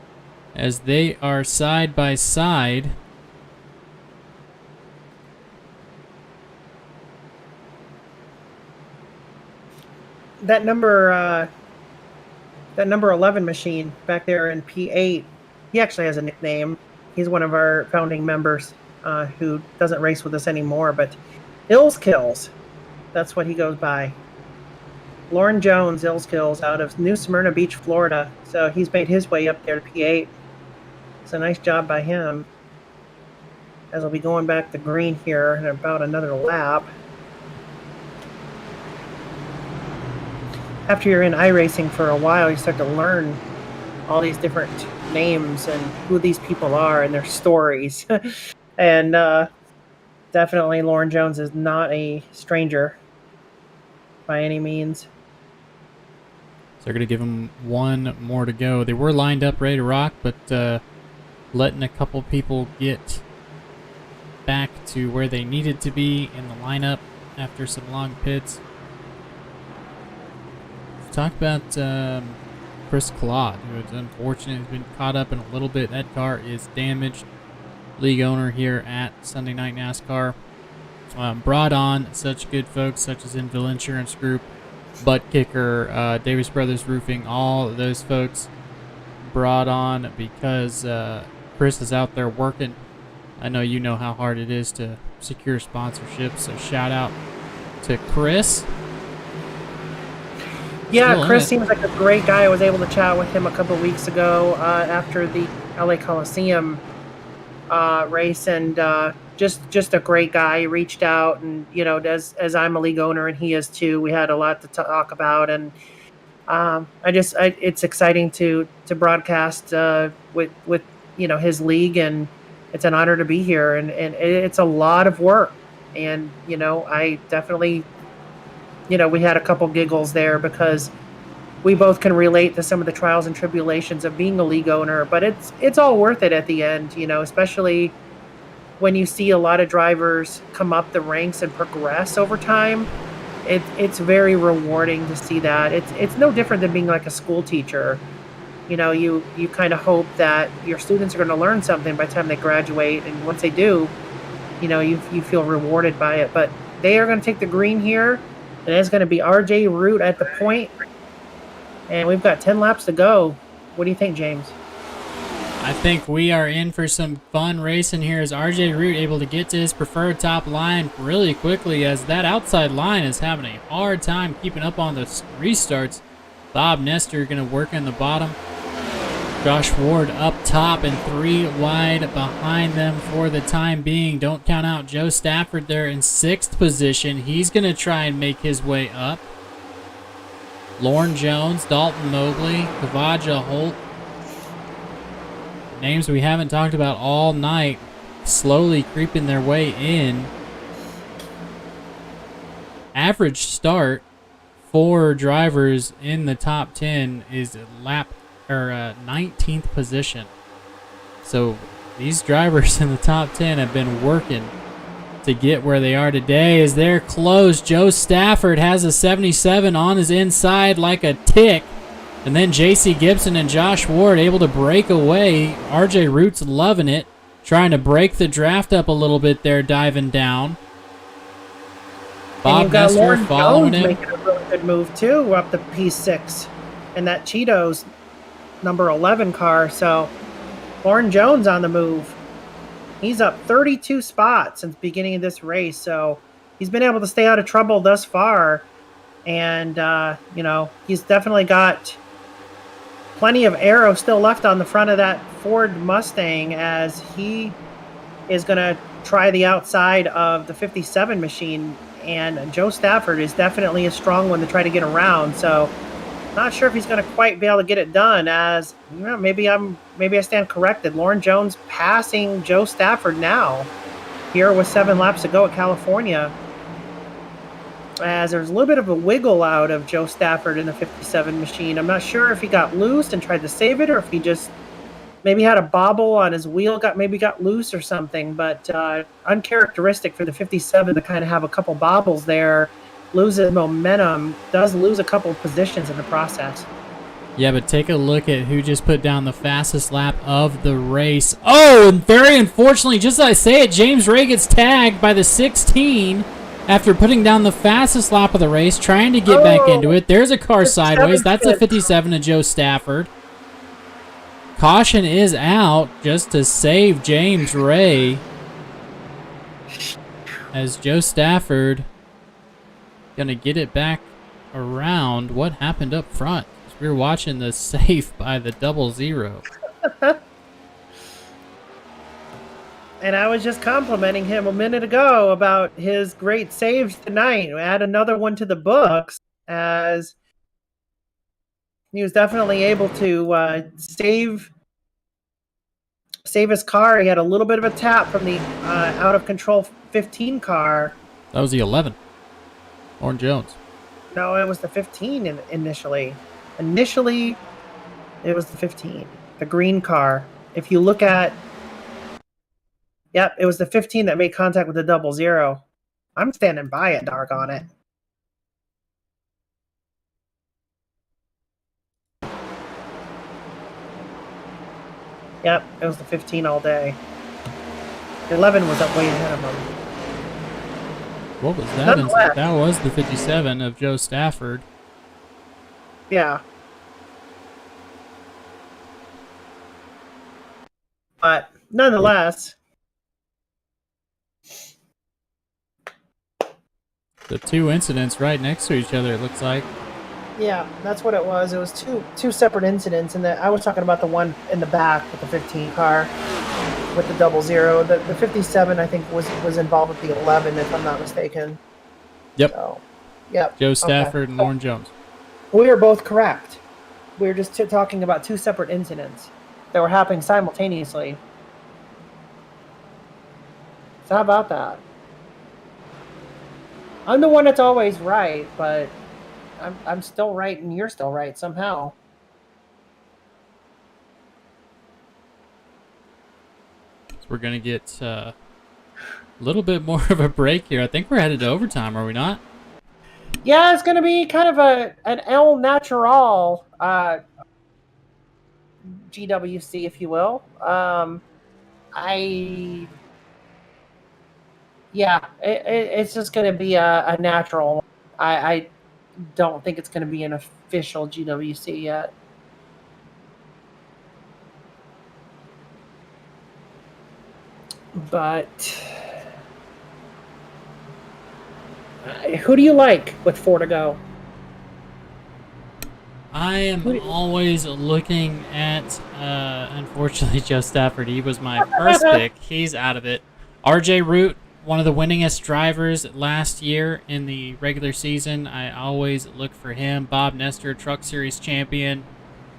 as they are side by side. That number That number 11 machine back there in P8, he actually has a nickname. He's one of our founding members who doesn't race with us anymore, but Ills Kills, that's what he goes by. Lauren Jones, Ills Kills, out of New Smyrna Beach, Florida. So he's made his way up there to P8. It's a nice job by him. As I'll be going back to green here in about another lap. After you're in iRacing for a while, you start to learn all these different names and who these people are and their stories. And definitely Lauren Jones is not a stranger by any means. So they're going to give them one more to go. They were lined up ready to rock, but letting a couple people get back to where they needed to be in the lineup after some long pits. Talk about Chris Claude, who is unfortunate, has been caught up in a little bit. That car is damaged. League owner here at Sunday Night NASCAR. Brought on such good folks such as Inville Insurance Group, Buttkicker, Davis Brothers Roofing, all of those folks brought on because Chris is out there working. I know you know how hard it is to secure sponsorships, so shout out to Chris. Yeah, Chris seems like a great guy. I was able to chat with him a couple of weeks ago after the LA Coliseum race, and just a great guy. He reached out, and as I'm a league owner and he is too, we had a lot to talk about, and it's exciting to broadcast with his league, and it's an honor to be here, and it's a lot of work, and I definitely. We had a couple giggles there because we both can relate to some of the trials and tribulations of being a league owner, but it's all worth it at the end, especially when you see a lot of drivers come up the ranks and progress over time. It's very rewarding to see that. It's no different than being like a school teacher. You kind of hope that your students are going to learn something by the time they graduate, and once they do, you feel rewarded by it. But they are going to take the green here. And it's going to be RJ Root at the point. And we've got 10 laps to go. What do you think, James? I think we are in for some fun racing here as RJ Root able to get to his preferred top line really quickly, as that outside line is having a hard time keeping up on the restarts. Bob Nestor going to work in the bottom. Josh Ward up top and 3 wide behind them for the time being. Don't count out Joe Stafford there in 6th position. He's going to try and make his way up. Lauren Jones, Dalton Mobley, Kavaja Holt. Names we haven't talked about all night, slowly creeping their way in. Average start for drivers in the top 10 is lap 19th position. So these drivers in the top 10 have been working to get where they are today. As they're close, Joe Stafford has a 77 on his inside like a tick. And then J.C. Gibson and Josh Ward able to break away. RJ Root's loving it, trying to break the draft up a little bit there, diving down. Bob Nestor following him. Making a really good move too. We're up to P6 and that Cheetos number 11 car. So Lauren Jones on the move. He's up 32 spots since the beginning of this race. So he's been able to stay out of trouble thus far. And, he's definitely got plenty of arrow still left on the front of that Ford Mustang, as he is going to try the outside of the 57 machine. And Joe Stafford is definitely a strong one to try to get around. So not sure if he's going to quite be able to get it done, as maybe I stand corrected. Lauren Jones passing Joe Stafford now here with 7 laps to go at California, as there's a little bit of a wiggle out of Joe Stafford in the 57 machine. I'm not sure if he got loose and tried to save it, or if he just maybe had a bobble on his wheel, got loose or something. But uncharacteristic for the 57 to kind of have a couple bobbles there. Loses momentum, does lose a couple of positions in the process. Yeah, but take a look at who just put down the fastest lap of the race. Oh, and very unfortunately, just as I say it, James Ray gets tagged by the 16 After putting down the fastest lap of the race, trying to get back into it. There's a car sideways. That's a 57 of Joe Stafford. Caution is out just to save James Ray. As Joe Stafford gonna get it back around. What happened up front? We were watching the safe by the 00. And I was just complimenting him a minute ago about his great saves tonight. Add another one to the books, as he was definitely able to save his car. He had a little bit of a tap from the out of control 15 car. That was the 11. Lauren Jones. No, it was the 15 initially. Initially, it was the 15, the green car. If you look at, yep, it was the 15 that made contact with the 00. I'm standing by it, doggone it. Yep, it was the 15 all day. The 11 was up way ahead of him. What was that? That was the 57 of Joe Stafford. Yeah. But nonetheless, the two incidents right next to each other, it looks like. yeah, that's what it was. It was two separate incidents, and I was talking about the one in the back with the 15 car with the 00. The 57, I think, was involved with the 11, if I'm not mistaken. Yep. So, yep. Joe Stafford okay. and Lauren Jones. We are both correct. We were just talking about two separate incidents that were happening simultaneously. So how about that? I'm the one that's always right, but I'm still right and you're still right somehow. So we're going to get a little bit more of a break here. I think we're headed to overtime, are we not? Yeah, it's going to be kind of an El Natural GWC, if you will. It's just going to be a natural. I don't think it's going to be an official GWC yet. But who do you like with 4 to go? I am always looking at, unfortunately, Joe Stafford. He was my first pick. He's out of it. RJ Root, one of the winningest drivers last year in the regular season. I always look for him. Bob Nestor, Truck Series champion.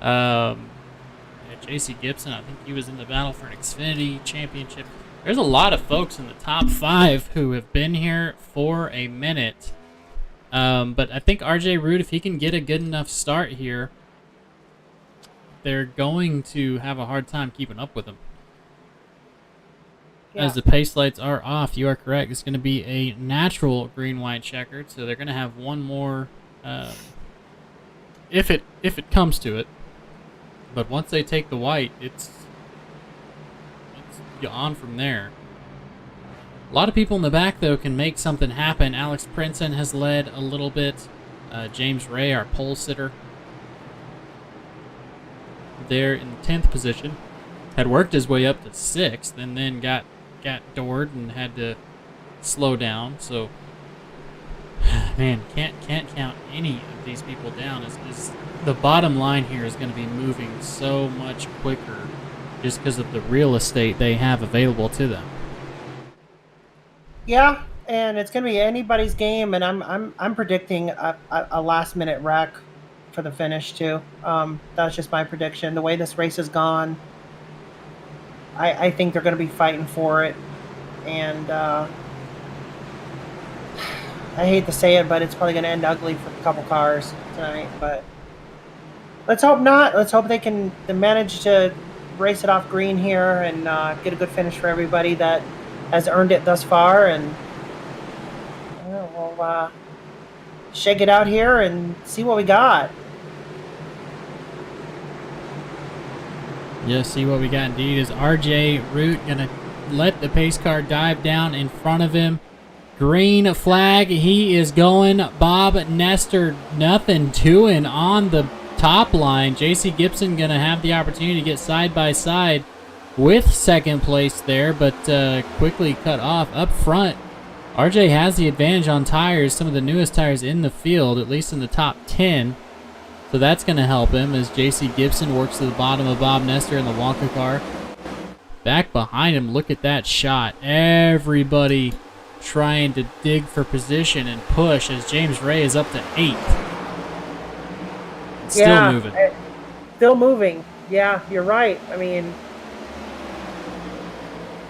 JC Gibson, I think he was in the battle for an Xfinity championship. There's a lot of folks in the top 5 who have been here for a minute. But I think RJ Root, if he can get a good enough start here, they're going to have a hard time keeping up with him. Yeah. As the pace lights are off, you are correct. It's going to be a natural green-white checkered, so they're going to have one more if it comes to it. But once they take the white, it's on from there. A lot of people in the back, though, can make something happen. Alex Princeton has led a little bit. James Ray, our pole sitter, there in the 10th position, had worked his way up to 6th and then got doored and had to slow down. So, man, can't count any of these people down. Is the bottom line here is going to be moving so much quicker just because of the real estate they have available to them. Yeah, and it's going to be anybody's game, and I'm predicting a last minute wreck for the finish too. That's just my prediction. The way this race has gone, I think they're going to be fighting for it, and I hate to say it, but it's probably going to end ugly for a couple cars tonight. But let's hope not. Let's hope they can manage to race it off green here and get a good finish for everybody that has earned it thus far, and we'll shake it out here and see what we got. Yeah, see what we got indeed. Is RJ Root going to let the pace car dive down in front of him? Green flag. He is going. Bob Nestor, nothing doing on the top line. JC Gibson going to have the opportunity to get side by side with second place there, but quickly cut off up front. RJ has the advantage on tires, some of the newest tires in the field, at least in the top 10. So that's going to help him as JC Gibson works to the bottom of Bob Nestor in the Wonka car. Back behind him, look at that shot. Everybody trying to dig for position and push as James Ray is up to 8th. Still moving. Still moving. Yeah, you're right. I mean,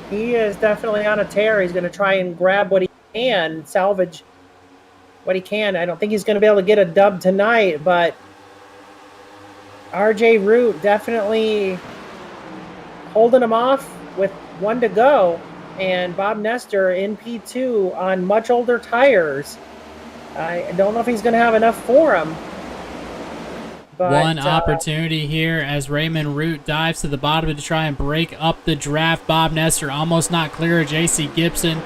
he is definitely on a tear. He's going to try and grab what he can, salvage what he can. I don't think he's going to be able to get a dub tonight, but RJ Root definitely holding him off with 1 to go. And Bob Nestor in P2 on much older tires. I don't know if he's going to have enough for him. But, one opportunity here as Raymond Root dives to the bottom to try and break up the draft. Bob Nestor almost not clear. JC Gibson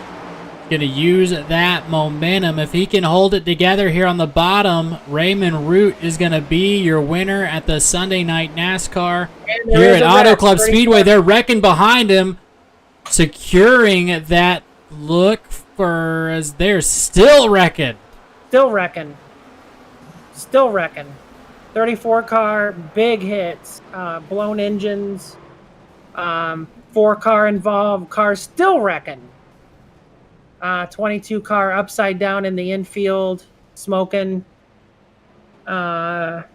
going to use that momentum. If he can hold it together here on the bottom, Raymond Root is going to be your winner at the Sunday Night NASCAR here at AutoClub Speedway. They're wrecking behind him, securing that look for as they're still wrecking. Still wrecking. 34 car, big hits, blown engines, 4 car involved, cars still wrecking. 22 car upside down in the infield, smoking. That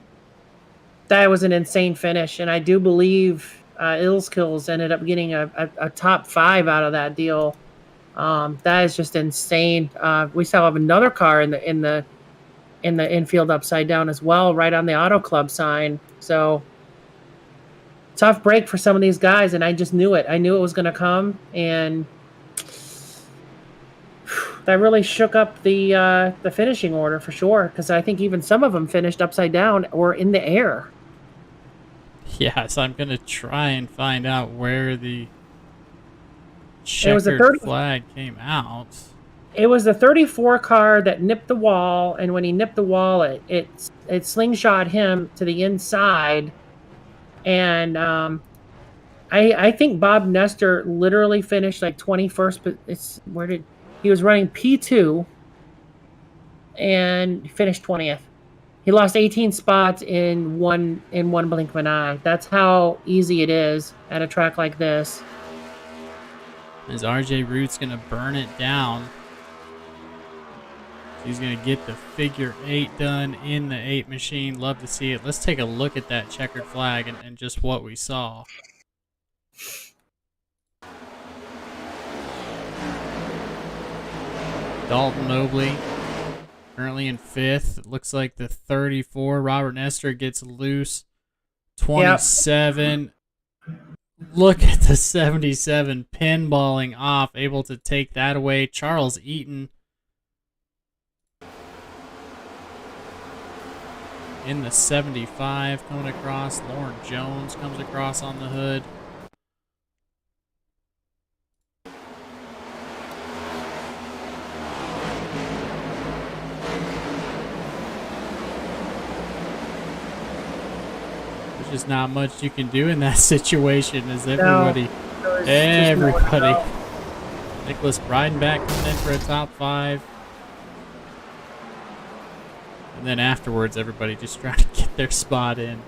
was an insane finish, and I do believe Illskills ended up getting a top 5 out of that deal. That is just insane. We still have another car in the infield upside down as well, right on the Auto Club sign. So tough break for some of these guys, and I just knew it. I knew it was going to come, and that really shook up the finishing order for sure, because I think even some of them finished upside down or in the air. Yes, I'm going to try and find out where the checkered flag came out. It was the 34 car that nipped the wall, and when he nipped the wall, it slingshot him to the inside. And I think Bob Nestor literally finished like 21st, but he was running P2 and finished 20th. He lost 18 spots in one blink of an eye. That's how easy it is at a track like this. As RJ Root's going to burn it down. He's going to get the figure 8 done in the 8 machine. Love to see it. Let's take a look at that checkered flag and just what we saw. Dalton Mobley currently in 5th. It looks like the 34. Robert Nestor gets loose. 27. Yep. Look at the 77 pinballing off. Able to take that away. Charles Eaton in the 75 coming across. Lauren Jones comes across on the hood. There's just not much you can do in that situation as everybody. Nicholas Breidenbach coming in for a top 5. And then afterwards, everybody just trying to get their spot in.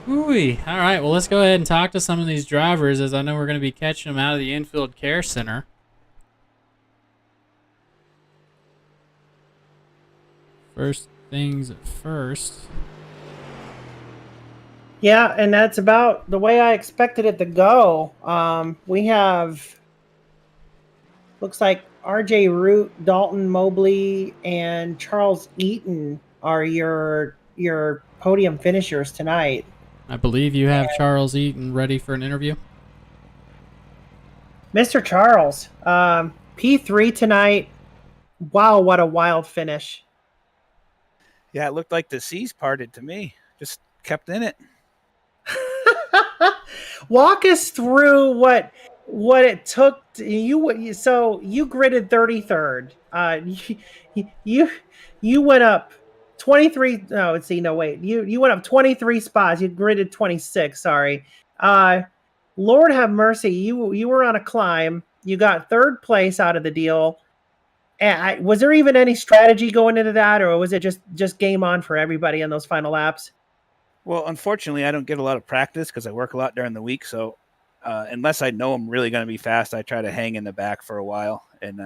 Ooh-wee. All right, well, let's go ahead and talk to some of these drivers, as I know we're going to be catching them out of the infield care center. First things first. Yeah, and that's about the way I expected it to go. We have, looks like RJ Root, Dalton Mobley, and Charles Eaton are your podium finishers tonight. I believe you have Charles Eaton ready for an interview. Mr. Charles, P3 tonight. Wow, what a wild finish. Yeah, it looked like the seas parted to me. Just kept in it. Walk us through what what it took so you gridded 33rd. You went up 23. No, let's see. No, wait. You went up 23 spots. You gridded 26. Sorry. Uh, Lord have mercy. You were on a climb. You got third place out of the deal. And was there even any strategy going into that, or was it just game on for everybody in those final laps? Well, unfortunately, I don't get a lot of practice because I work a lot during the week. So unless I know I'm really going to be fast, I try to hang in the back for a while and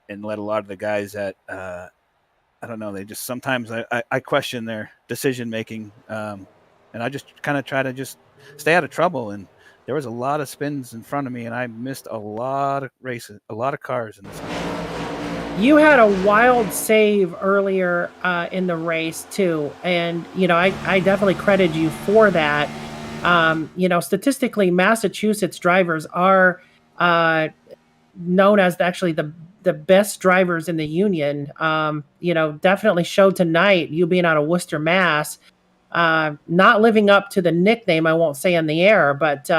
let a lot of the guys that I don't know. They just sometimes I question their decision making, and I just kind of try to just stay out of trouble. And there was a lot of spins in front of me, and I missed a lot of races, a lot of cars in this. You had a wild save earlier in the race too, and I definitely credit you for that. Statistically, Massachusetts drivers are known as actually the best drivers in the union. Definitely showed tonight. You being out of Worcester, Mass, not living up to the nickname. I won't say in the air, but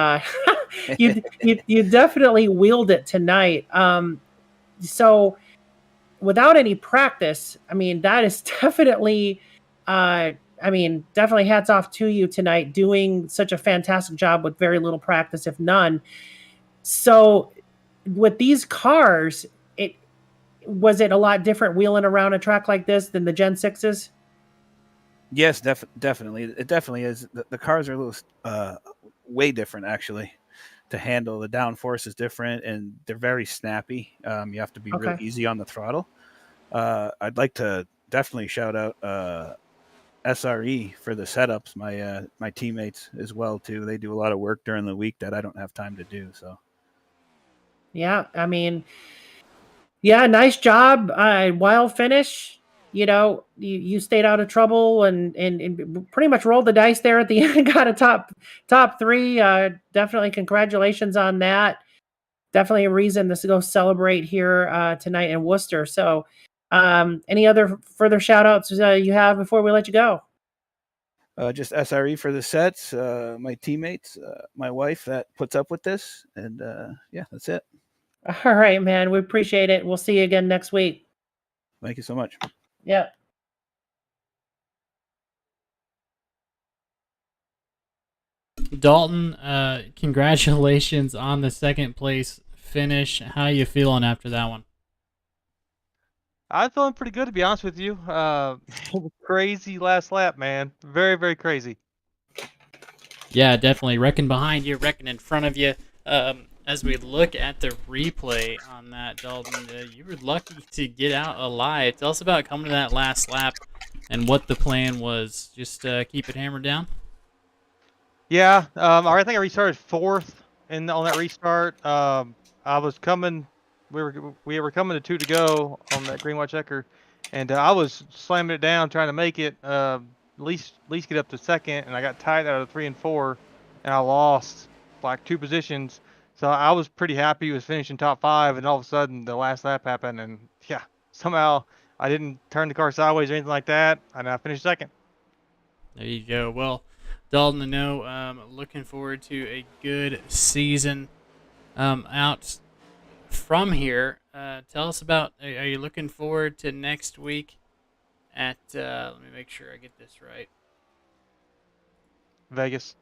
you definitely wheeled it tonight. So without any practice, I mean, that is definitely, definitely hats off to you tonight, doing such a fantastic job with very little practice, if none. So with these cars, was it a lot different wheeling around a track like this than the Gen 6s? Yes, definitely. It definitely is. The cars are a little way different, actually, to handle. The downforce is different, and they're very snappy. You have to be real easy on the throttle. I'd like to definitely shout out SRE for the setups. My teammates as well too. They do a lot of work during the week that I don't have time to do. So, yeah, nice job. Wild finish. You stayed out of trouble and pretty much rolled the dice there at the end. Got a top three. Definitely congratulations on that. Definitely a reason to go celebrate here tonight in Worcester. So, any other further shout outs you have before we let you go? Just SRE for the sets, my teammates, my wife that puts up with this, and yeah, that's it. All right, man. We appreciate it. We'll see you again next week. Thank you so much. Yeah. Dalton, congratulations on the second place finish. How you feeling after that one? I'm feeling pretty good, to be honest with you. Crazy last lap, man. Very, very crazy. Yeah, definitely. Wrecking behind you, wrecking in front of you. As we look at the replay on that, Dalton, you were lucky to get out alive. Tell us about coming to that last lap and what the plan was. Just keep it hammered down? Yeah, I think I restarted fourth on that restart. I was coming. We were coming to 2 to go on that green white checker, and I was slamming it down trying to make it at least get up to second, and I got tied out of 3 and 4, and I lost like 2 positions. So I was pretty happy with finishing top 5, and all of a sudden the last lap happened, and yeah, somehow I didn't turn the car sideways or anything like that, and I finished second. There you go. Well, Dalton, I know, looking forward to a good season out from here. Tell us about, are you looking forward to next week at, let me make sure I get this right. Vegas.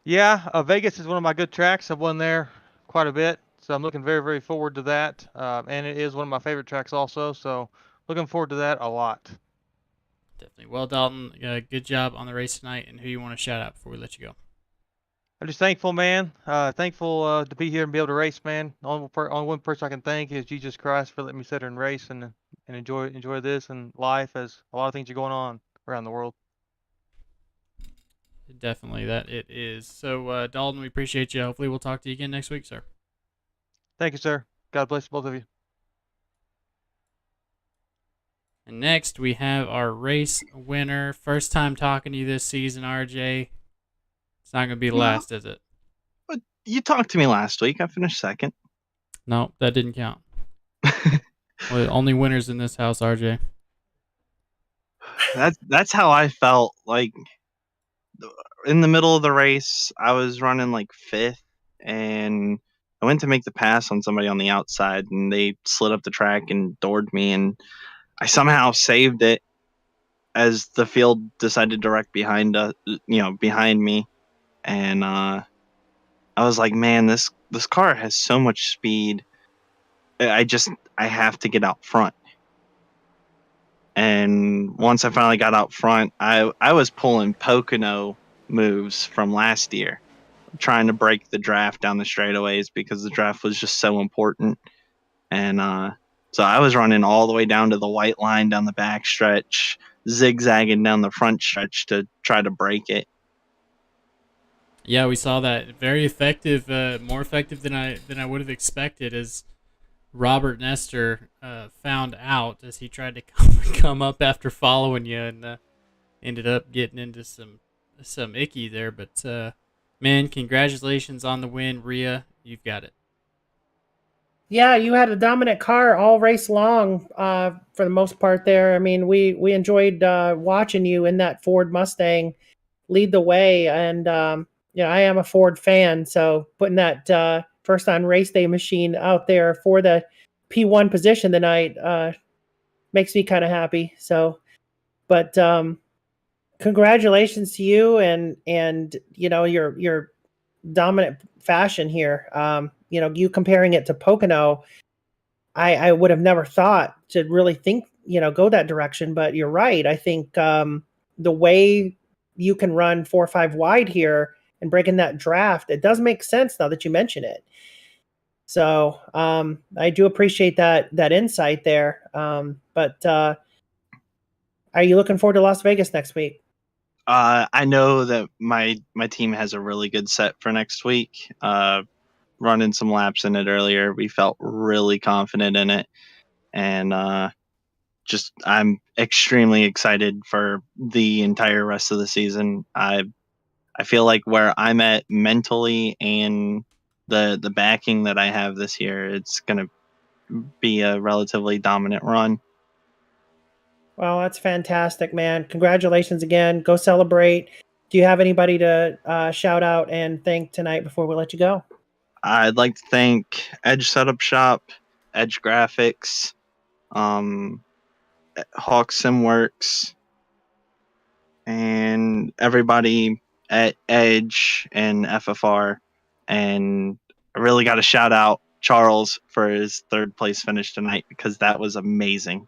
Yeah, Vegas is one of my good tracks. I've won there quite a bit, so I'm looking very, very forward to that. And it is one of my favorite tracks also, so looking forward to that a lot. Definitely. Well, Dalton, good job on the race tonight, and who you want to shout out before we let you go? I'm just thankful, man. Thankful to be here and be able to race, man. Only one person I can thank is Jesus Christ for letting me sit here and race and enjoy this and life, as a lot of things are going on around the world. Definitely, that it is. So, Dalton, we appreciate you. Hopefully we'll talk to you again next week, sir. Thank you, sir. God bless both of you. And next, we have our race winner. First time talking to you this season, RJ. It's not going to be the last, is it? But you talked to me last week. I finished second. No, that didn't count. Well, only winners in this house, RJ. That's how I felt. Like, in the middle of the race, I was running like 5th, and I went to make the pass on somebody on the outside, and they slid up the track and doored me, and I somehow saved it as the field decided to wreck behind me, and I was like, man, this car has so much speed. I have to get out front. And once I finally got out front, I was pulling Pocono moves from last year, trying to break the draft down the straightaways because the draft was just so important. And so I was running all the way down to the white line down the back stretch, zigzagging down the front stretch to try to break it. Yeah, we saw that. Very effective, more effective than I would have expected, as Robert Nestor found out as he tried to come up after following you, and ended up getting into some icky there. But man, congratulations on the win, Rhea. You've got it. Yeah, you had a dominant car all race long for the most part there. I mean, we enjoyed watching you in that Ford Mustang lead the way. And, I am a Ford fan, so putting that first on race day machine out there for the P1 position tonight makes me kind of happy. So, but congratulations to you and your dominant fashion here. You comparing it to Pocono, I would have never thought to really think, go that direction, but you're right. I think the way you can run 4 or 5 wide here and break in that draft, it does make sense now that you mention it. So I do appreciate that insight there. But are you looking forward to Las Vegas next week? I know that my team has a really good set for next week. Running some laps in it earlier, we felt really confident in it, and I'm extremely excited for the entire rest of the season. I feel like where I'm at mentally and the backing that I have this year, it's gonna be a relatively dominant run. Well, that's fantastic, man. Congratulations again. Go celebrate. Do you have anybody to shout out and thank tonight before we let you go? I'd like to thank Edge Setup Shop, Edge Graphics, Hawk Simworks, and everybody at Edge and FFR. And I really got to shout out Charles for his 3rd place finish tonight, because that was amazing.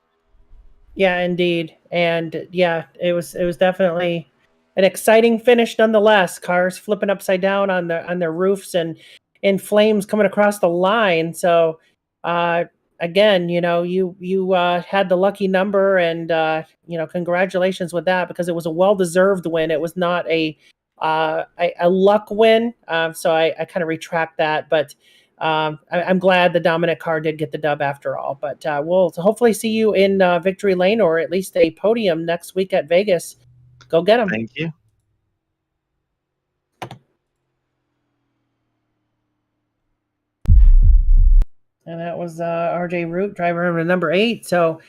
Yeah, indeed. And yeah, it was definitely an exciting finish nonetheless. Cars flipping upside down on their roofs and in flames coming across the line. So again, you had the lucky number, and congratulations with that, because it was a well-deserved win. It was not a luck win. So I kind of retract that, but I'm glad the dominant car did get the dub after all. But we'll hopefully see you in victory lane, or at least a podium next week at Vegas. Go get them. Thank you. And that was RJ Root, driver number 8. So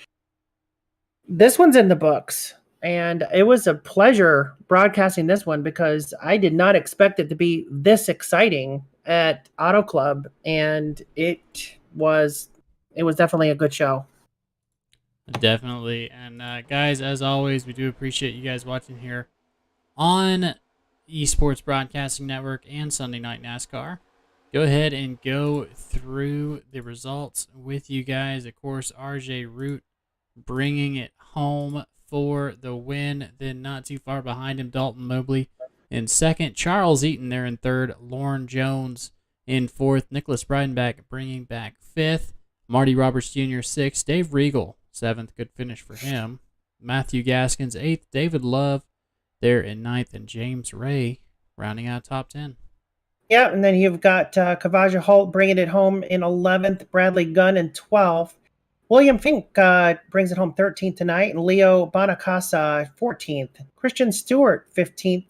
this one's in the books. And it was a pleasure broadcasting this one, because I did not expect it to be this exciting at Auto Club, and it was definitely a good show. Definitely. And guys, as always, we do appreciate you guys watching here on Esports Broadcasting Network and Sunday Night NASCAR. Go ahead and go through the results with you guys. Of course, RJ Root bringing it home for the win. Then not too far behind him, Dalton Mobley in 2nd. Charles Eaton there in 3rd. Lauren Jones in 4th. Nicholas Breidenbach bringing back 5th. Marty Roberts Jr. 6th. Dave Regal 7th. Good finish for him. Matthew Gaskins 8th. David Love there in 9th. And James Ray rounding out top 10. Yeah, and then you've got Kavaja Holt bringing it home in 11th. Bradley Gunn in 12th. William Fink brings it home 13th tonight, and Leo Bonacasa 14th. Christian Stewart 15th,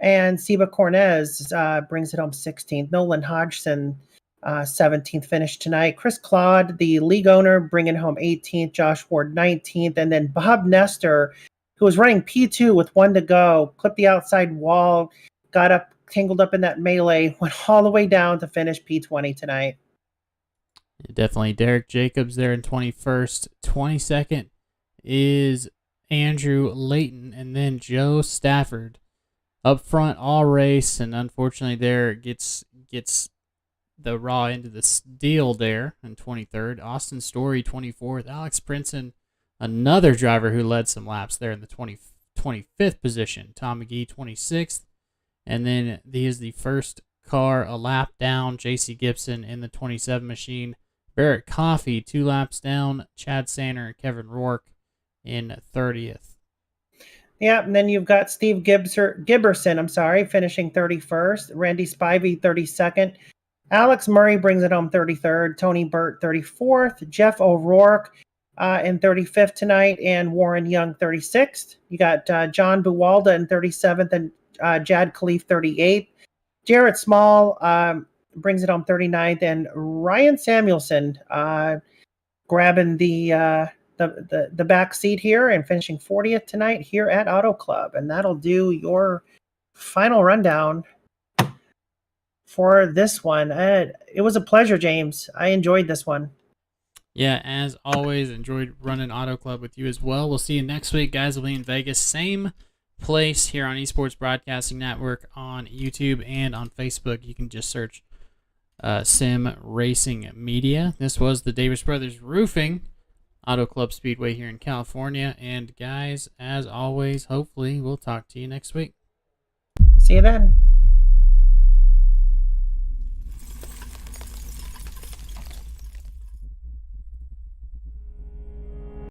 and Seba Cornez brings it home 16th. Nolan Hodgson 17th finish tonight. Chris Claude, the league owner, bringing home 18th. Josh Ward 19th, and then Bob Nestor, who was running P2 with 1 to go, clipped the outside wall, got up tangled up in that melee, went all the way down to finish P20 tonight. Definitely Derek Jacobs there in 21st. 22nd is Andrew Layton, and then Joe Stafford up front all race, and unfortunately there gets the raw end of the deal there in 23rd. Austin Story 24th. Alex Princeton, another driver who led some laps there in the 25th position. Tom McGee 26th, and then he is the first car a lap down. JC Gibson in the 27 machine. Barrett Coffey 2 laps down. Chad Sanner and Kevin Rourke in 30th. Yeah, and then you've got Steve Giberson, finishing 31st. Randy Spivey, 32nd. Alex Murray brings it home 33rd. Tony Burt, 34th. Jeff O'Rourke in 35th tonight. And Warren Young, 36th. You got John Buwalda in 37th and Jad Khalif, 38th. Jarrett Small brings it home 39th. And Ryan Samuelson grabbing the back seat here and finishing 40th tonight here at Auto Club. And that'll do your final rundown for this one. It was a pleasure, James. I enjoyed this one. Yeah, as always, enjoyed running Auto Club with you as well. We'll see you next week, guys. We'll be in Vegas. Same place here on Esports Broadcasting Network on YouTube and on Facebook. You can just search Sim Racing Media. This was the Davis Brothers Roofing AutoClub Speedway here in California. And guys, as always, hopefully we'll talk to you next week. See you then.